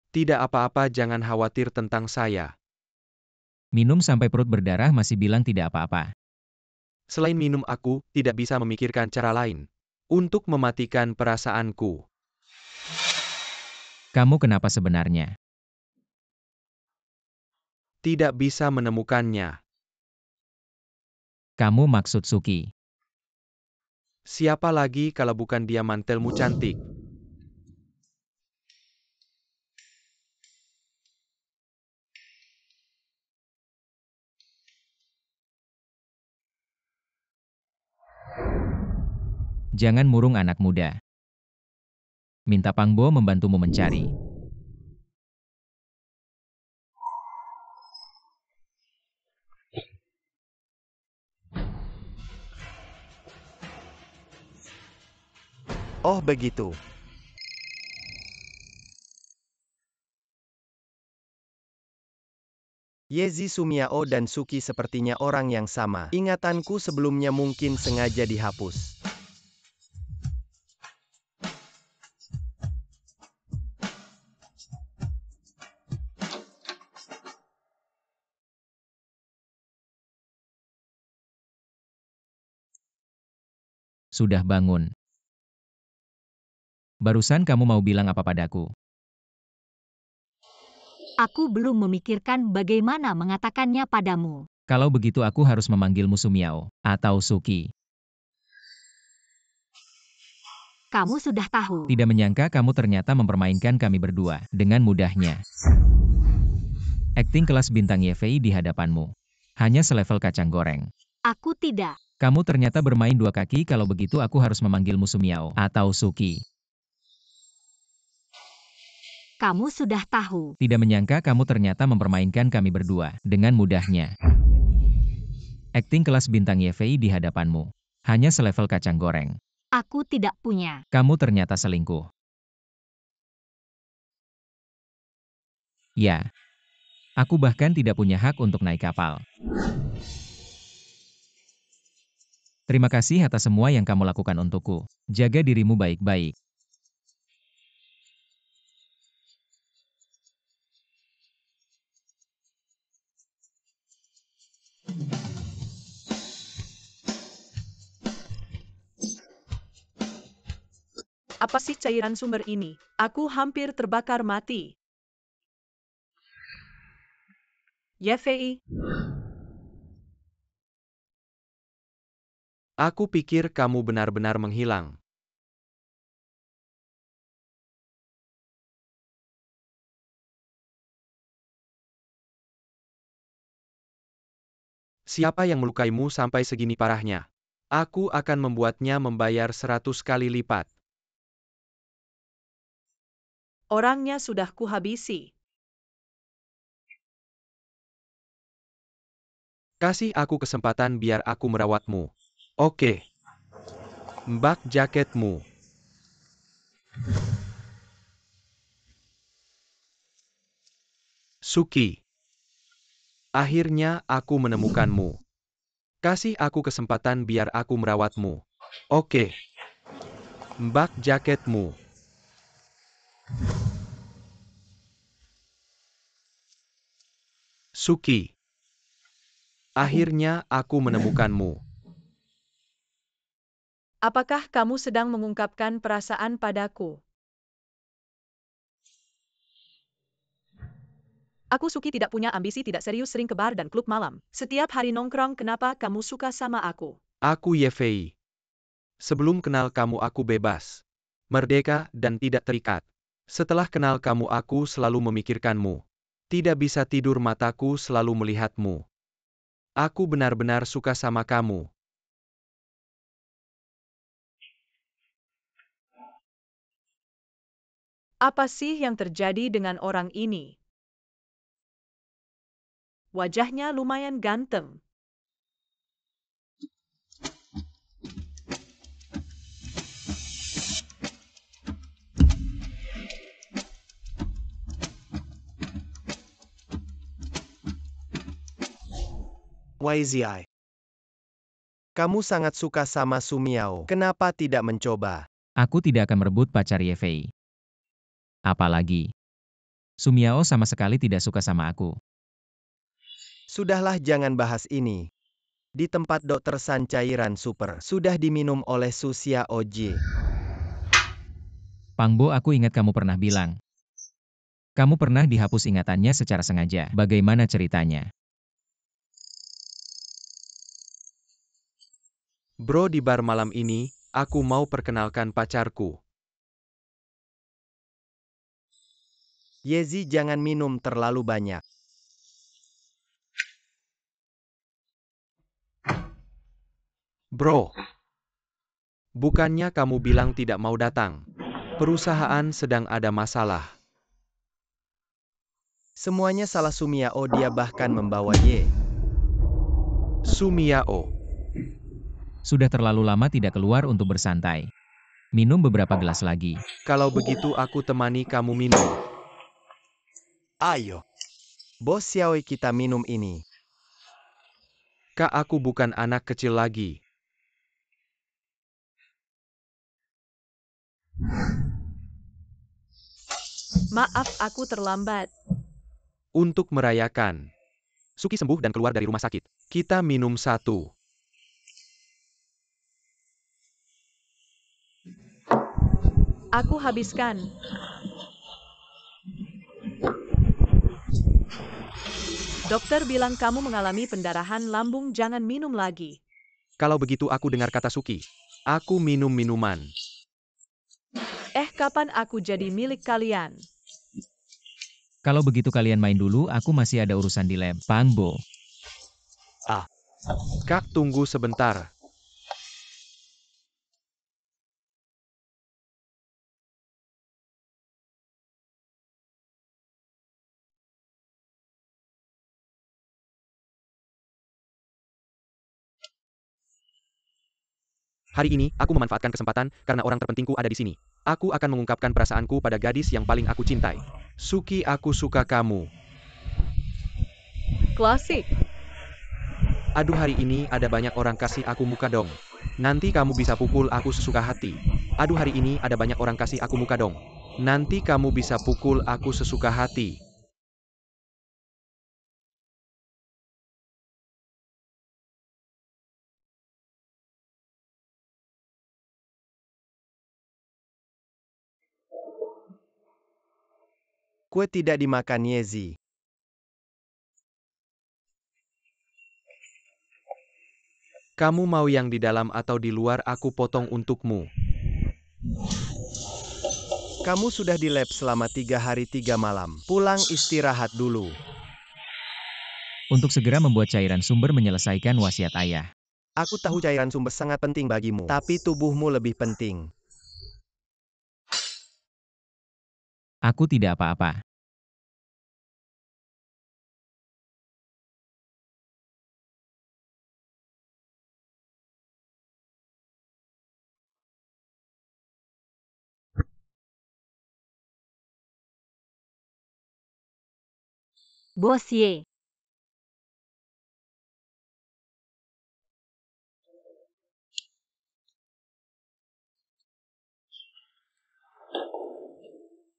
Tidak apa-apa, jangan khawatir tentang saya. Minum sampai perut berdarah masih bilang tidak apa-apa. Selain minum, aku tidak bisa memikirkan cara lain untuk mematikan perasaanku. Kamu kenapa sebenarnya? Tidak bisa menemukannya. Kamu maksud Suki? Siapa lagi kalau bukan dia, mantelmu cantik? Jangan murung anak muda. Minta Pangbo membantumu mencari. Oh begitu. Yezi Sumiao dan Suki sepertinya orang yang sama. Ingatanku sebelumnya mungkin sengaja dihapus. Sudah bangun. Barusan kamu mau bilang apa padaku? Aku belum memikirkan bagaimana mengatakannya padamu. Kalau begitu aku harus memanggilmu Sumiao, atau Suki. Kamu sudah tahu. Tidak menyangka kamu ternyata mempermainkan kami berdua dengan mudahnya. Akting kelas bintang Yefei di hadapanmu. Hanya selevel kacang goreng. Aku tidak. Kamu ternyata bermain dua kaki, kalau begitu aku harus memanggilmu Sumiao atau Suki. Kamu sudah tahu. Tidak menyangka kamu ternyata mempermainkan kami berdua dengan mudahnya. Akting kelas bintang Yefei di hadapanmu. Hanya selevel kacang goreng. Aku tidak punya. Kamu ternyata selingkuh. Ya. Aku bahkan tidak punya hak untuk naik kapal. Terima kasih atas semua yang kamu lakukan untukku. Jaga dirimu baik-baik. Apa sih cairan sumber ini? Aku hampir terbakar mati. Yefei, Aku pikir kamu benar-benar menghilang. Siapa yang melukaimu sampai segini parahnya? Aku akan membuatnya membayar 100 kali lipat. orangnya sudah kuhabisi. Kasih aku kesempatan biar aku merawatmu. Oke. Mbak jaketmu. Suki. Akhirnya aku menemukanmu. Kasih aku kesempatan biar aku merawatmu. Oke. Mbak jaketmu. Suki. Akhirnya aku menemukanmu. Apakah kamu sedang mengungkapkan perasaan padaku? Aku Suki, tidak punya ambisi, tidak serius, sering ke bar dan klub malam. Setiap hari nongkrong. Kenapa kamu suka sama aku? Aku Yefei. Sebelum kenal kamu aku bebas, merdeka dan tidak terikat. Setelah kenal kamu aku selalu memikirkanmu. Tidak bisa tidur, mataku selalu melihatmu. Aku benar-benar suka sama kamu. Apa sih yang terjadi dengan orang ini? Wajahnya lumayan ganteng. YZI. Kamu sangat suka sama Sumiao. Kenapa tidak mencoba? Aku tidak akan merebut pacar Yefei. Apalagi, Sumiao sama sekali tidak suka sama aku. Sudahlah, jangan bahas ini. Di tempat dokter San cairan super sudah diminum oleh Susia Oji. Pangbo, aku ingat kamu pernah bilang. Kamu pernah dihapus ingatannya secara sengaja. Bagaimana ceritanya? Bro, di bar malam ini, aku mau perkenalkan pacarku. Yezi, jangan minum terlalu banyak. Bro, bukannya kamu bilang tidak mau datang? Perusahaan sedang ada masalah. Semuanya salah Sumiao, dia bahkan membawa Ye. Sumiao. Sudah terlalu lama tidak keluar untuk bersantai. Minum beberapa gelas lagi. Kalau begitu aku temani kamu minum. Ayo. Bos Xiaoi, kita minum ini. Kak, aku bukan anak kecil lagi. Maaf, aku terlambat. Untuk merayakan Suki sembuh dan keluar dari rumah sakit, kita minum satu. Aku habiskan. Dokter bilang kamu mengalami pendarahan lambung, jangan minum lagi. Kalau begitu aku dengar kata Suki. Aku minum minuman. kapan aku jadi milik kalian? Kalau begitu kalian main dulu, aku masih ada urusan di lab. Pangbo. Kak, tunggu sebentar. Hari ini, aku memanfaatkan kesempatan karena orang terpentingku ada di sini. Aku akan mengungkapkan perasaanku pada gadis yang paling aku cintai. Suki, aku suka kamu. Klasik. Aduh, hari ini ada banyak orang kasih aku muka dong. Nanti kamu bisa pukul aku sesuka hati. Aduh, hari ini ada banyak orang kasih aku muka dong. Nanti kamu bisa pukul aku sesuka hati. Kue tidak dimakan Yezi. Kamu mau yang di dalam atau di luar, aku potong untukmu. Kamu sudah di lab selama 3 hari 3 malam. Pulang istirahat dulu. Untuk segera membuat cairan sumber menyelesaikan wasiat ayah. Aku tahu cairan sumber sangat penting bagimu, tapi tubuhmu lebih penting. Aku tidak apa-apa. Bos Ye.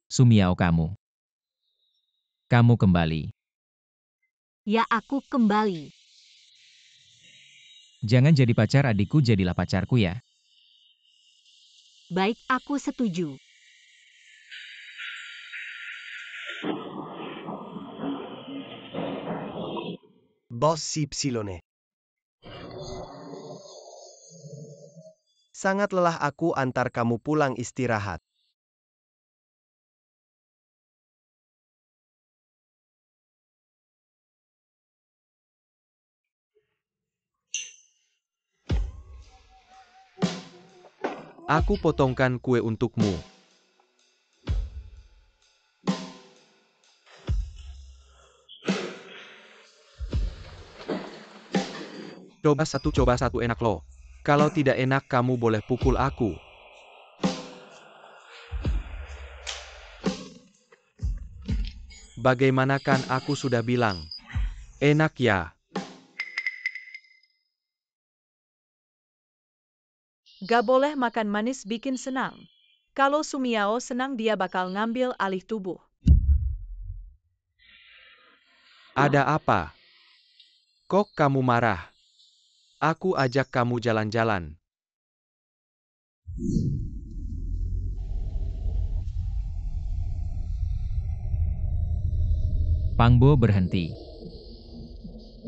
Sumiao kamu. Kamu kembali. Ya, aku kembali. Jangan jadi pacar adikku, jadilah pacarku ya. Baik, aku setuju. Boss Y. Sangat lelah aku, antar kamu pulang istirahat. Aku potongkan kue untukmu. Coba satu enak loh. Kalau tidak enak kamu boleh pukul aku. Bagaimana, kan aku sudah bilang. Enak ya. Gak boleh makan manis bikin senang. Kalau Sumiao senang dia bakal ngambil alih tubuh. Ada apa? Kok kamu marah? Aku ajak kamu jalan-jalan. Pangbo berhenti.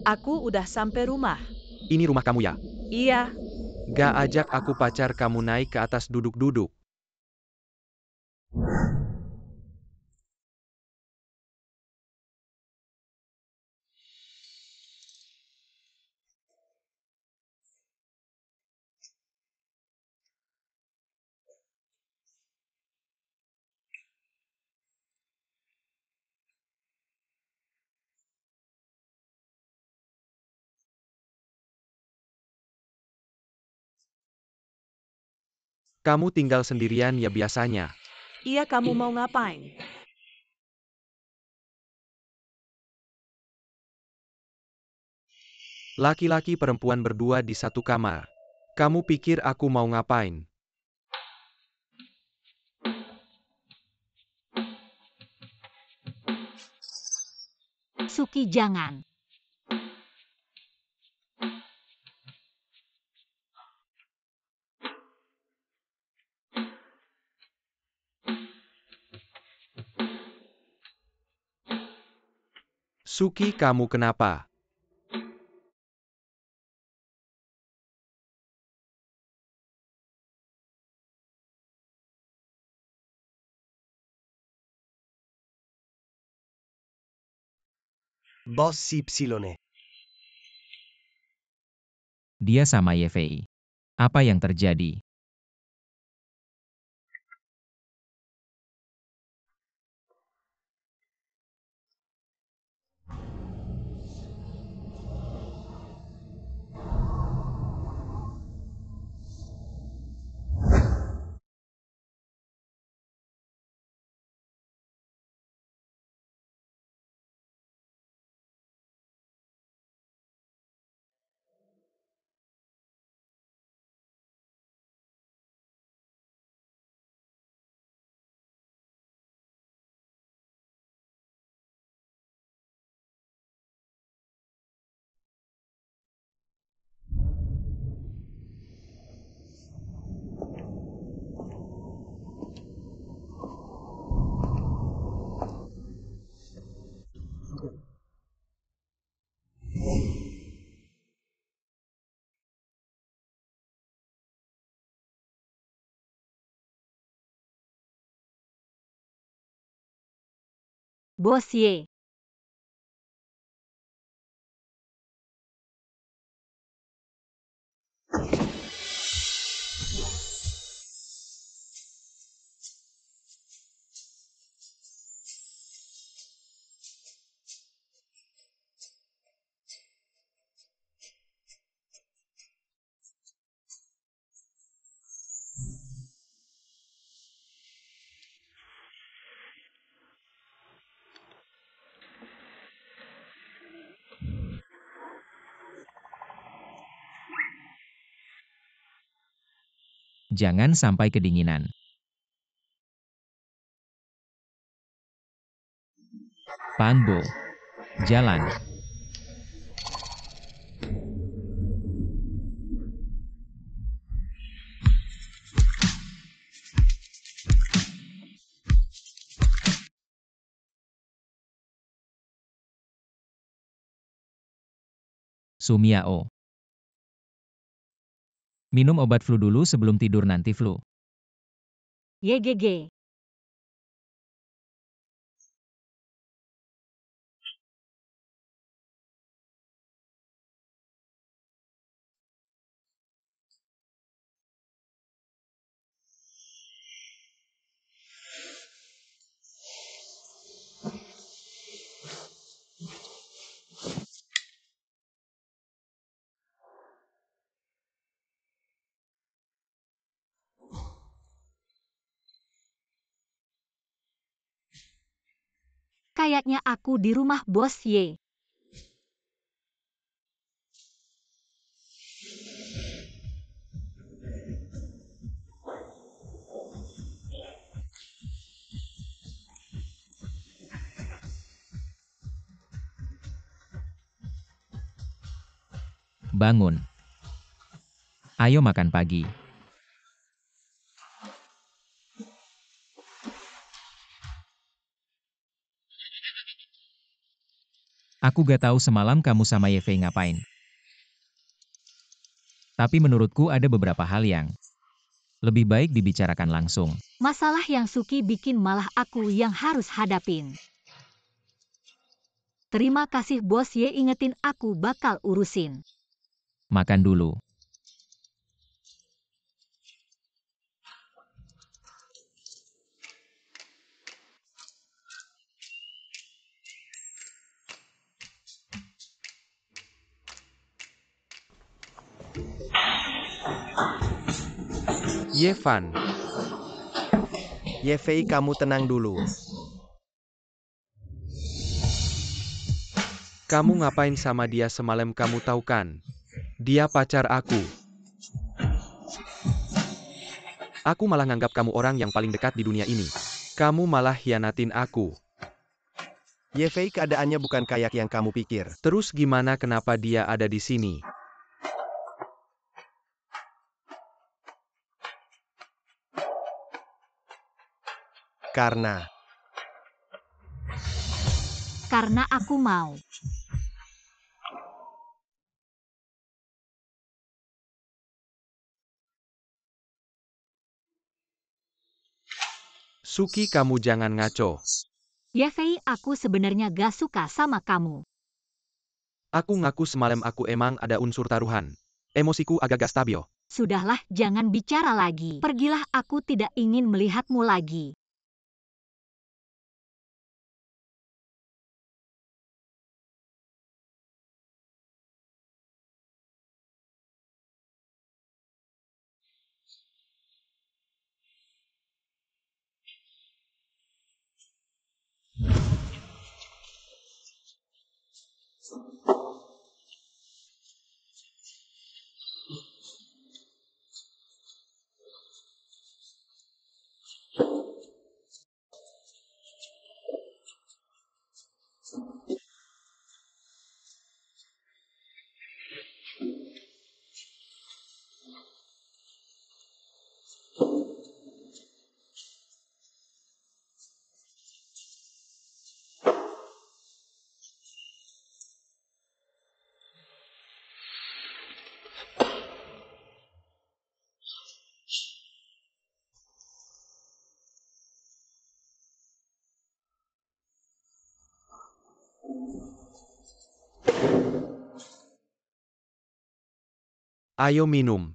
Aku udah sampai rumah. Ini rumah kamu ya? Iya, Gak ajak aku pacar kamu naik ke atas duduk-duduk. Kamu tinggal sendirian ya biasanya. iya, kamu mau ngapain? Laki-laki perempuan berdua di satu kamar. Kamu pikir aku mau ngapain? Suki, jangan. Suki, kamu kenapa? Boss Y. Dia sama Yefei. Apa yang terjadi? Bos Y. Jangan sampai kedinginan. Panbo. Jalan. Sumiao. Minum obat flu dulu sebelum tidur nanti flu. YGG. Kayaknya aku di rumah Bos Y. Bangun. Ayo makan pagi. Aku gak tahu semalam kamu sama Yefei ngapain. Tapi menurutku ada beberapa hal yang lebih baik dibicarakan langsung. Masalah yang Suki bikin malah aku yang harus hadapin. Terima kasih Bos Y ingetin aku bakal urusin. Makan dulu. Yevan, Yefei, kamu tenang dulu. kamu ngapain sama dia semalam, kamu tahu kan? Dia pacar aku. Aku malah nganggap kamu orang yang paling dekat di dunia ini. Kamu malah hianatin aku. Yefei, keadaannya bukan kayak yang kamu pikir. Terus gimana, kenapa dia ada di sini? Karena aku mau. Suki, kamu jangan ngaco. Yefei, aku sebenarnya gak suka sama kamu. Aku ngaku semalam aku emang ada unsur taruhan. Emosiku agak-agak stabil. Sudahlah, jangan bicara lagi. Pergilah, aku tidak ingin melihatmu lagi. Ayo minum.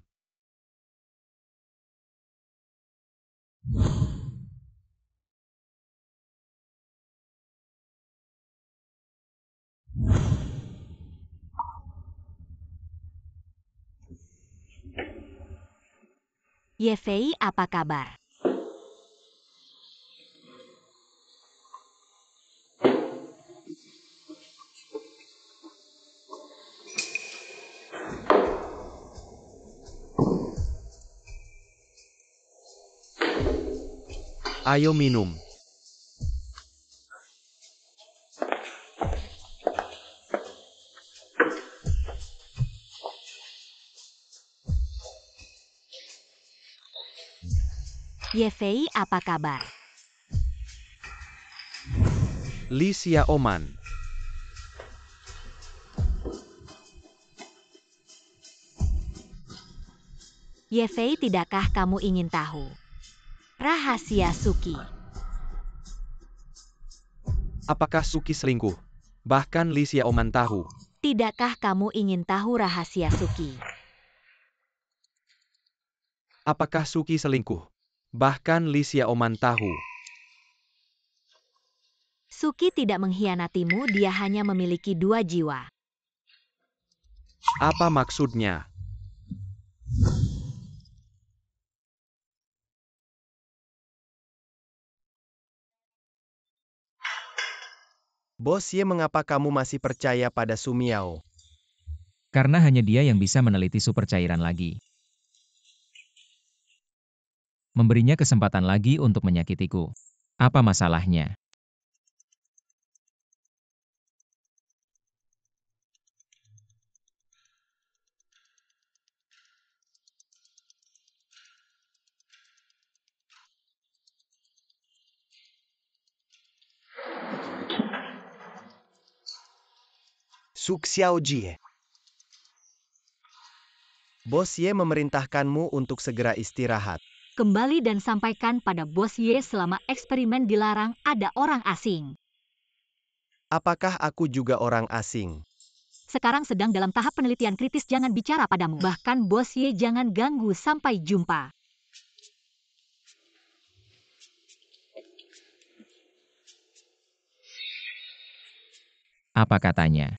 Yefei, apa kabar? Ayo minum. Yefei, apa kabar? Li Xia Oman. Yefei, tidakkah kamu ingin tahu rahasia Suki? Apakah Suki selingkuh? Bahkan Li Xia Oman tahu. Tidakkah kamu ingin tahu rahasia Suki? Apakah Suki selingkuh? Bahkan Li Xia Oman tahu. Suki tidak mengkhianatimu, dia hanya memiliki 2 jiwa. Apa maksudnya? Bos Ye, mengapa kamu masih percaya pada Sumiao? Karena hanya dia yang bisa meneliti super cairan lagi. Memberinya kesempatan lagi untuk menyakitiku. Apa masalahnya? Su Xiao Jie. Bos Ye memerintahkanmu untuk segera istirahat. Kembali dan sampaikan pada Bos Ye selama eksperimen dilarang ada orang asing. Apakah aku juga orang asing? Sekarang sedang dalam tahap penelitian kritis, jangan bicara padamu. Bahkan Bos Ye jangan ganggu, sampai jumpa. Apa katanya?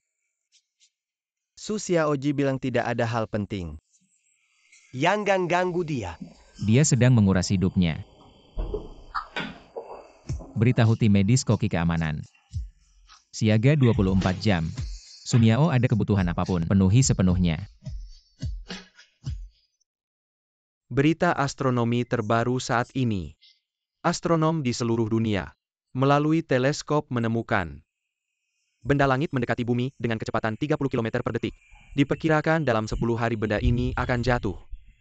Su Xiaoji bilang tidak ada hal penting. Jangan ganggu dia. Dia sedang menguras hidupnya. Beritahu tim medis Koki keamanan. Siaga 24 jam. Sumiao ada kebutuhan apapun, penuhi sepenuhnya. Berita astronomi terbaru saat ini. Astronom di seluruh dunia melalui teleskop menemukan benda langit mendekati bumi dengan kecepatan 30 km per detik. Diperkirakan dalam 10 hari benda ini akan jatuh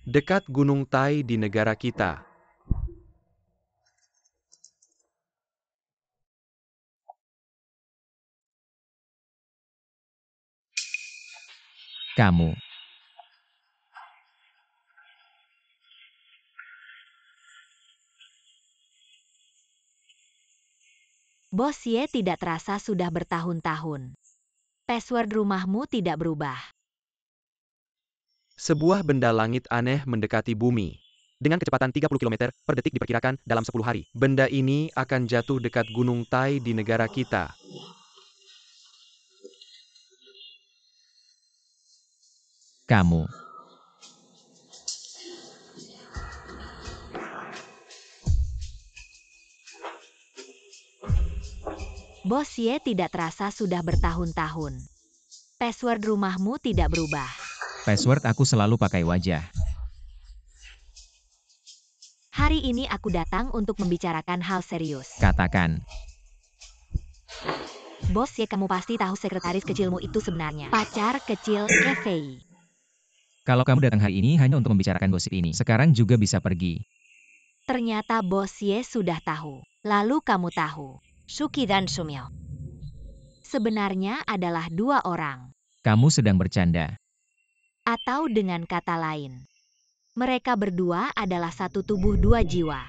dekat Gunung Tai di negara kita. Kamu. Bos Ye tidak terasa sudah bertahun-tahun Password rumahmu tidak berubah. Sebuah benda langit aneh mendekati bumi. Dengan kecepatan 30 km per detik diperkirakan dalam 10 hari. Benda ini akan jatuh dekat Gunung Tai di negara kita. Kamu. Bos Ye tidak terasa sudah bertahun-tahun. Password rumahmu tidak berubah. Password aku selalu pakai wajah. Hari ini aku datang untuk membicarakan hal serius. Katakan. Bos Ye, kamu pasti tahu sekretaris kecilmu itu sebenarnya pacar kecil Kefei. Kalau kamu datang hari ini hanya untuk membicarakan gosip ini, sekarang juga bisa pergi. Ternyata Bos Ye sudah tahu. Lalu kamu tahu. Suki dan Sumyo sebenarnya adalah dua orang. Kamu sedang bercanda. Atau dengan kata lain, mereka berdua adalah satu tubuh dua jiwa.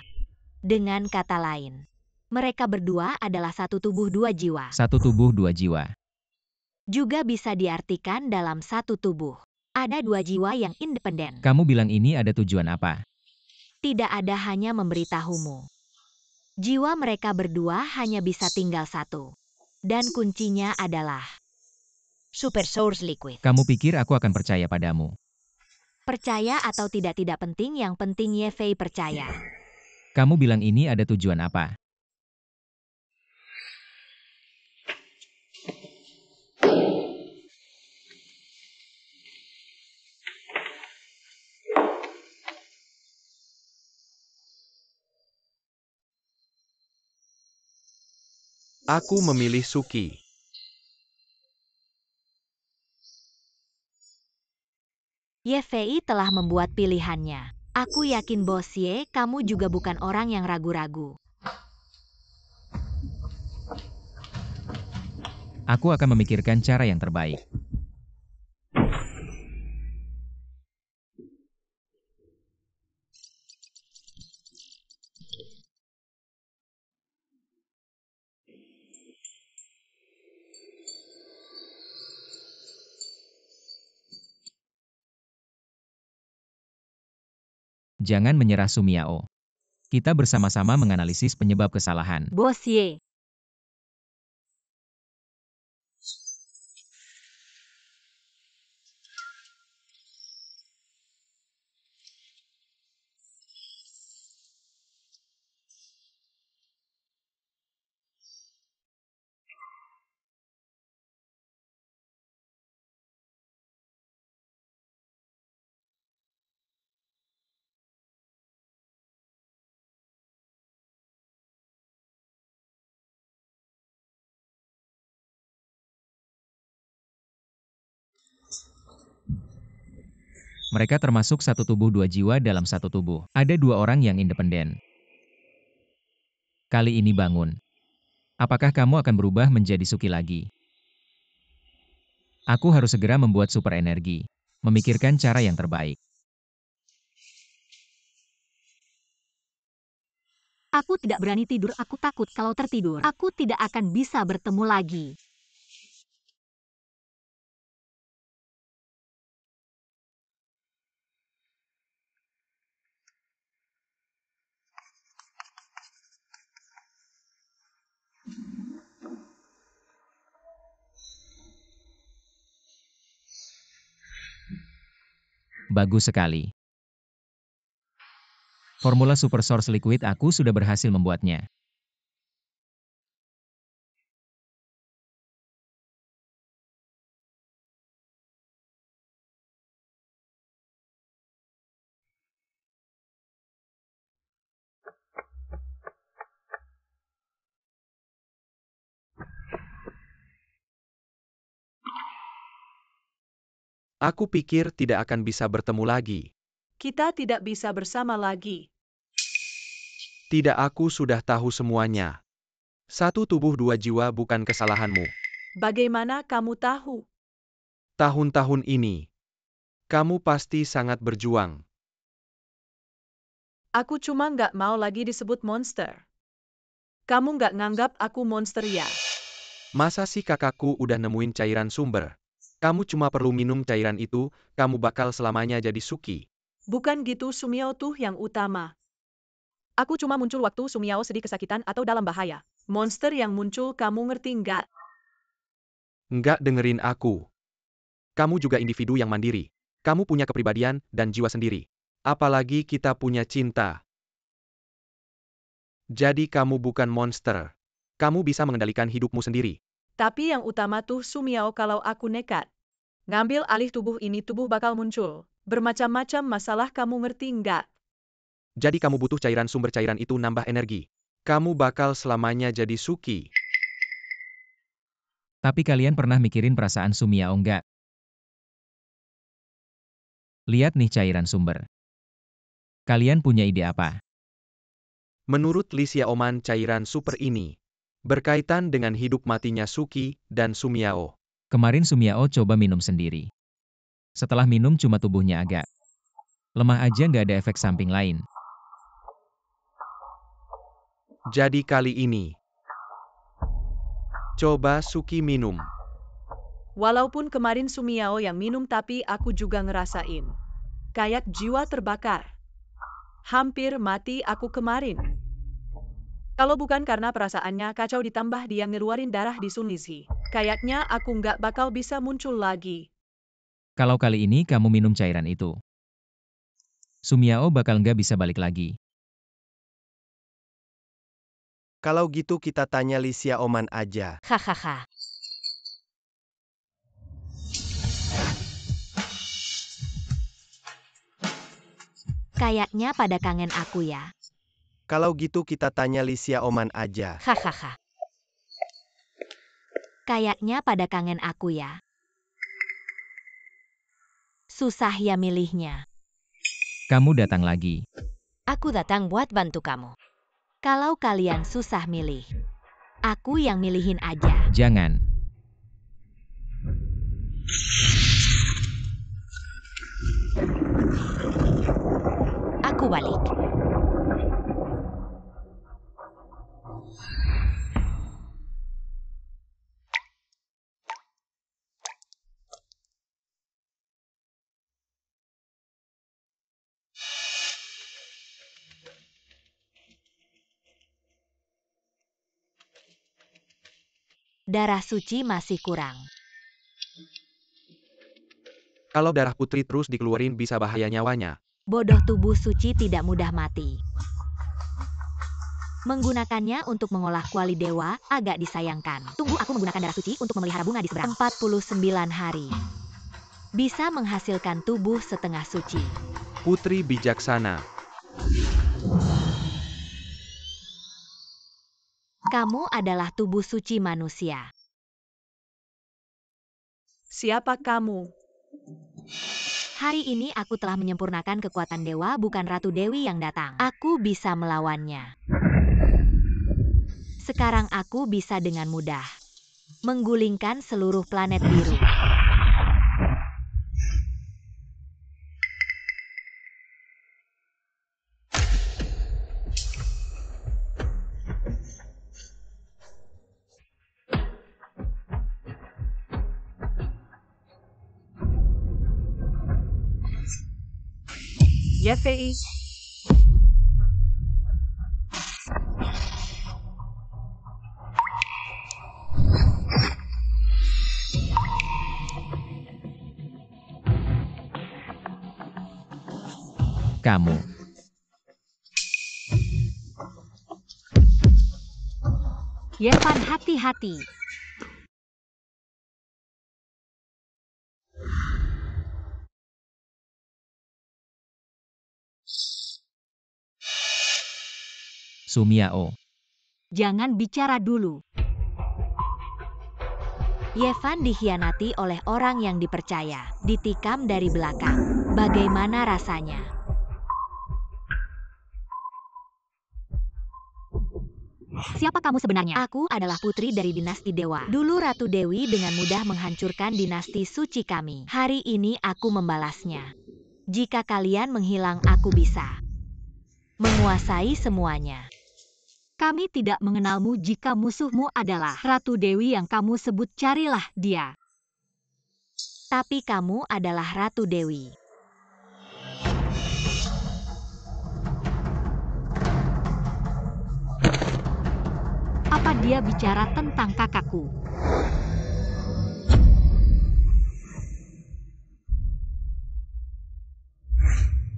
Dengan kata lain, mereka berdua adalah satu tubuh dua jiwa. Satu tubuh dua jiwa. Juga bisa diartikan dalam satu tubuh. Ada dua jiwa yang independen. Kamu bilang ini ada tujuan apa? Tidak ada, hanya memberitahumu. Jiwa mereka berdua hanya bisa tinggal satu. Dan kuncinya adalah Super Source Liquid. Kamu pikir aku akan percaya padamu? Percaya atau tidak penting, yang penting Ye Fei percaya. Kamu bilang ini ada tujuan apa? Aku memilih Suki. Ye Fei telah membuat pilihannya. Aku yakin Bos Ye, kamu juga bukan orang yang ragu-ragu. Aku akan memikirkan cara yang terbaik. Jangan menyerah Sumiao. Kita bersama-sama menganalisis penyebab kesalahan. Bos Ye. Mereka termasuk satu tubuh dua jiwa dalam satu tubuh. Ada dua orang yang independen. Kali ini bangun. Apakah kamu akan berubah menjadi Suki lagi? Aku harus segera membuat super energi. Memikirkan cara yang terbaik. Aku tidak berani tidur, aku takut kalau tertidur. Aku tidak akan bisa bertemu lagi. Bagus sekali. Formula Super Source Liquid aku sudah berhasil membuatnya. Aku pikir tidak akan bisa bertemu lagi. Kita tidak bisa bersama lagi. Tidak, aku sudah tahu semuanya. Satu tubuh dua jiwa bukan kesalahanmu. Bagaimana kamu tahu? Tahun-tahun ini, kamu pasti sangat berjuang. Aku cuma nggak mau lagi disebut monster. Kamu nggak nganggap aku monster ya? Masa sih kakakku udah nemuin cairan sumber? Kamu cuma perlu minum cairan itu, kamu bakal selamanya jadi Suki. Bukan gitu, Sumiao tuh yang utama. Aku cuma muncul waktu Sumiao sedih kesakitan atau dalam bahaya. Monster yang muncul, kamu ngerti nggak? Nggak dengerin aku. Kamu juga individu yang mandiri. Kamu punya kepribadian dan jiwa sendiri. Apalagi kita punya cinta. Jadi kamu bukan monster. Kamu bisa mengendalikan hidupmu sendiri. Tapi yang utama tuh Sumiao, kalau aku nekat ngambil alih tubuh ini, tubuh bakal muncul bermacam-macam masalah, kamu ngerti nggak? Jadi kamu butuh cairan, sumber cairan itu nambah energi. Kamu bakal selamanya jadi Suki. Tapi kalian pernah mikirin perasaan Sumiao nggak? Lihat nih cairan sumber. Kalian punya ide apa? Menurut Lee Xiaoman, cairan super ini berkaitan dengan hidup matinya Suki dan Sumiao. Kemarin Sumiao coba minum sendiri. Setelah minum cuma tubuhnya agak lemah aja, nggak ada efek samping lain. Jadi kali ini, coba Suki minum. Walaupun kemarin Sumiao yang minum, tapi aku juga ngerasain kayak jiwa terbakar. Hampir mati aku kemarin. Kalau bukan karena perasaannya kacau ditambah dia ngeluarin darah di Sunlizi, kayaknya aku nggak bakal bisa muncul lagi. Kalau kali ini kamu minum cairan itu, Sumiao bakal nggak bisa balik lagi. Kalau gitu kita tanya Lee Xiaoman aja. Hahaha. Kayaknya pada kangen aku ya. Kalau gitu kita tanya Lee Xiaoman aja. Hahaha. Kayaknya pada kangen aku ya. Susah ya milihnya. Kamu datang lagi. Aku datang buat bantu kamu. Kalau kalian susah milih, aku yang milihin aja. Jangan. Aku balik. Darah suci masih kurang. Kalau darah putri terus dikeluarin bisa bahaya nyawanya. Bodoh, tubuh suci tidak mudah mati. Menggunakannya untuk mengolah kuali dewa agak disayangkan. Tunggu, aku menggunakan darah suci untuk memelihara bunga di seberang. 49 hari. Bisa menghasilkan tubuh setengah suci. Putri bijaksana. Kamu adalah tubuh suci manusia. Siapa kamu? Hari ini aku telah menyempurnakan kekuatan dewa, bukan Ratu Dewi yang datang. Aku bisa melawannya. Sekarang aku bisa dengan mudah menggulingkan seluruh planet biru. YFI. Kamu. Yevan, hati-hati. Sumiao. Jangan bicara dulu. Yevan dikhianati oleh orang yang dipercaya, ditikam dari belakang. Bagaimana rasanya? Siapa kamu sebenarnya? Aku adalah putri dari dinasti Dewa. Dulu Ratu Dewi dengan mudah menghancurkan dinasti suci kami. Hari ini aku membalasnya. Jika kalian menghilang, aku bisa menguasai semuanya. Kami tidak mengenalmu. Jika musuhmu adalah Ratu Dewi yang kamu sebut, carilah dia. Tapi kamu adalah Ratu Dewi. Apa dia bicara tentang kakakku?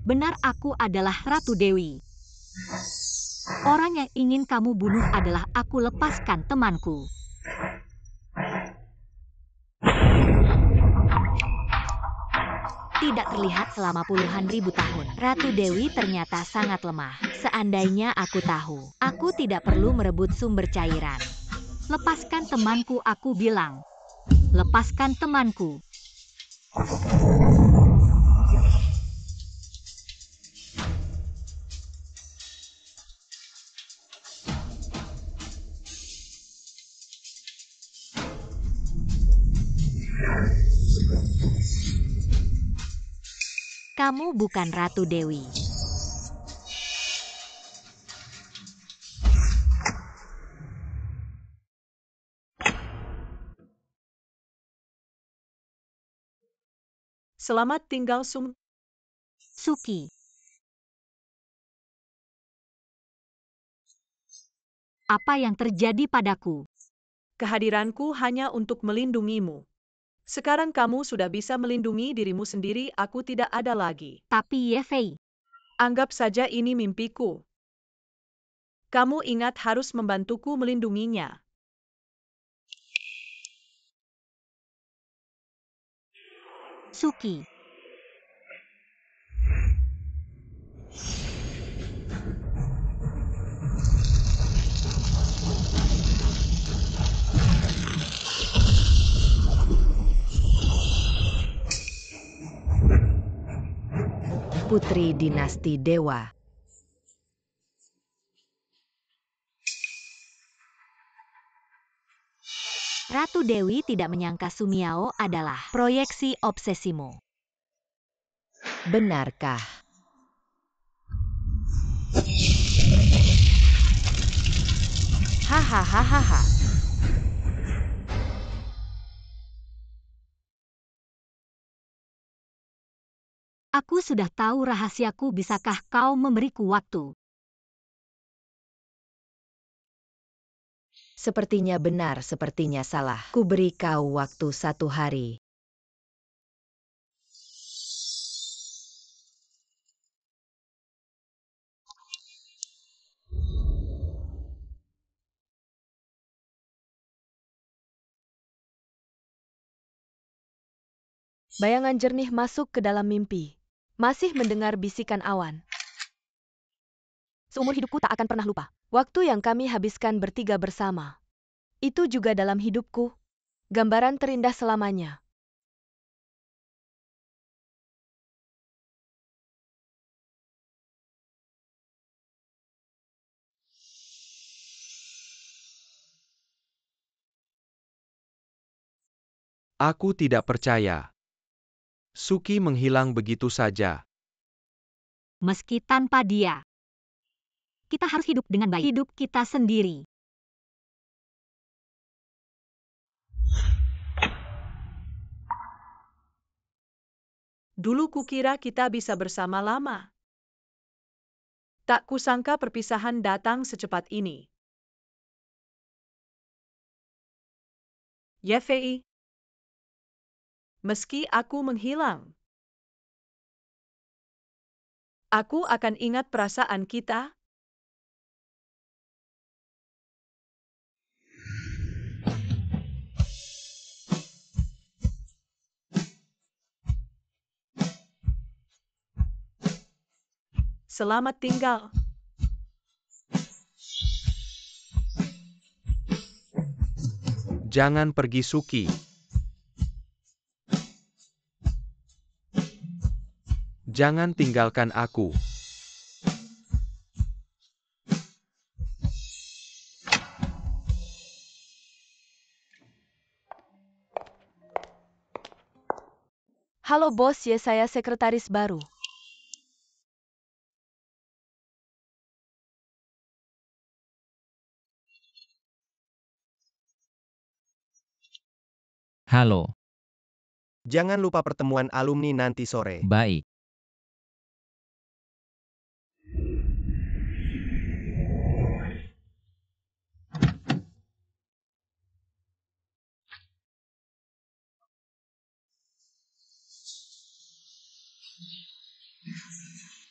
Benar, aku adalah Ratu Dewi. Orang yang ingin kamu bunuh adalah aku. Lepaskan temanku. Tidak terlihat selama puluhan ribu tahun. Ratu Dewi ternyata sangat lemah. Seandainya aku tahu, aku tidak perlu merebut sumber cairan. Lepaskan temanku, aku bilang. Lepaskan temanku. Kamu bukan Ratu Dewi. Selamat tinggal Suki. Apa yang terjadi padaku? Kehadiranku hanya untuk melindungimu. Sekarang kamu sudah bisa melindungi dirimu sendiri, aku tidak ada lagi. Tapi Ye Fei, Anggap saja ini mimpiku. Kamu ingat harus membantuku melindunginya. Suki. Putri dinasti Dewa. Ratu Dewi tidak menyangka Sumiao adalah proyeksi obsesimu. Benarkah? Hahaha. Aku sudah tahu rahasiaku. Bisakah kau memberiku waktu? Sepertinya benar, sepertinya salah. Ku beri kau waktu 1 hari. Bayangan jernih masuk ke dalam mimpi. Masih mendengar bisikan awan. Seumur hidupku tak akan pernah lupa. Waktu yang kami habiskan bertiga bersama. Itu juga dalam hidupku. Gambaran terindah selamanya. Aku tidak percaya. Suki menghilang begitu saja. Meski tanpa dia, kita harus hidup dengan baik. Hidup kita sendiri. Dulu kukira kita bisa bersama lama. Tak kusangka perpisahan datang secepat ini. Ye Fei. Meski aku menghilang, aku akan ingat perasaan kita. Selamat tinggal. Jangan pergi, Suki. Jangan tinggalkan aku. Halo bos, ya saya sekretaris baru. Halo, Jangan lupa pertemuan alumni nanti sore. baik.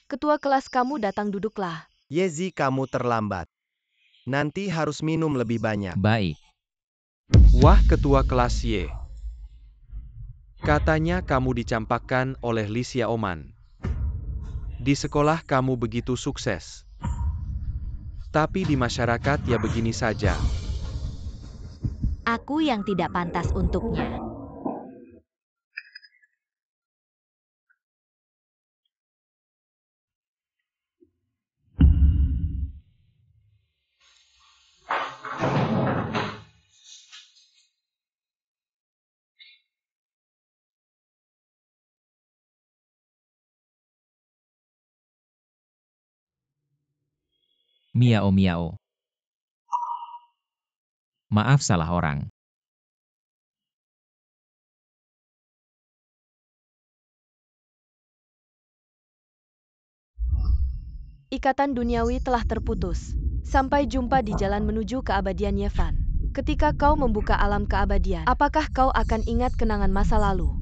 Ketua kelas kamu datang duduklah. Yezi, kamu terlambat. Nanti harus minum lebih banyak. Baik. Wah, ketua kelas Y. Katanya kamu dicampakkan oleh Lisya Oman. Di sekolah kamu begitu sukses. Tapi di masyarakat ya begini saja. Aku yang tidak pantas untuknya. Miao miao. Maaf, salah orang. Ikatan duniawi telah terputus. Sampai jumpa di jalan menuju keabadian Yevan. Ketika kau membuka alam keabadian, apakah kau akan ingat kenangan masa lalu?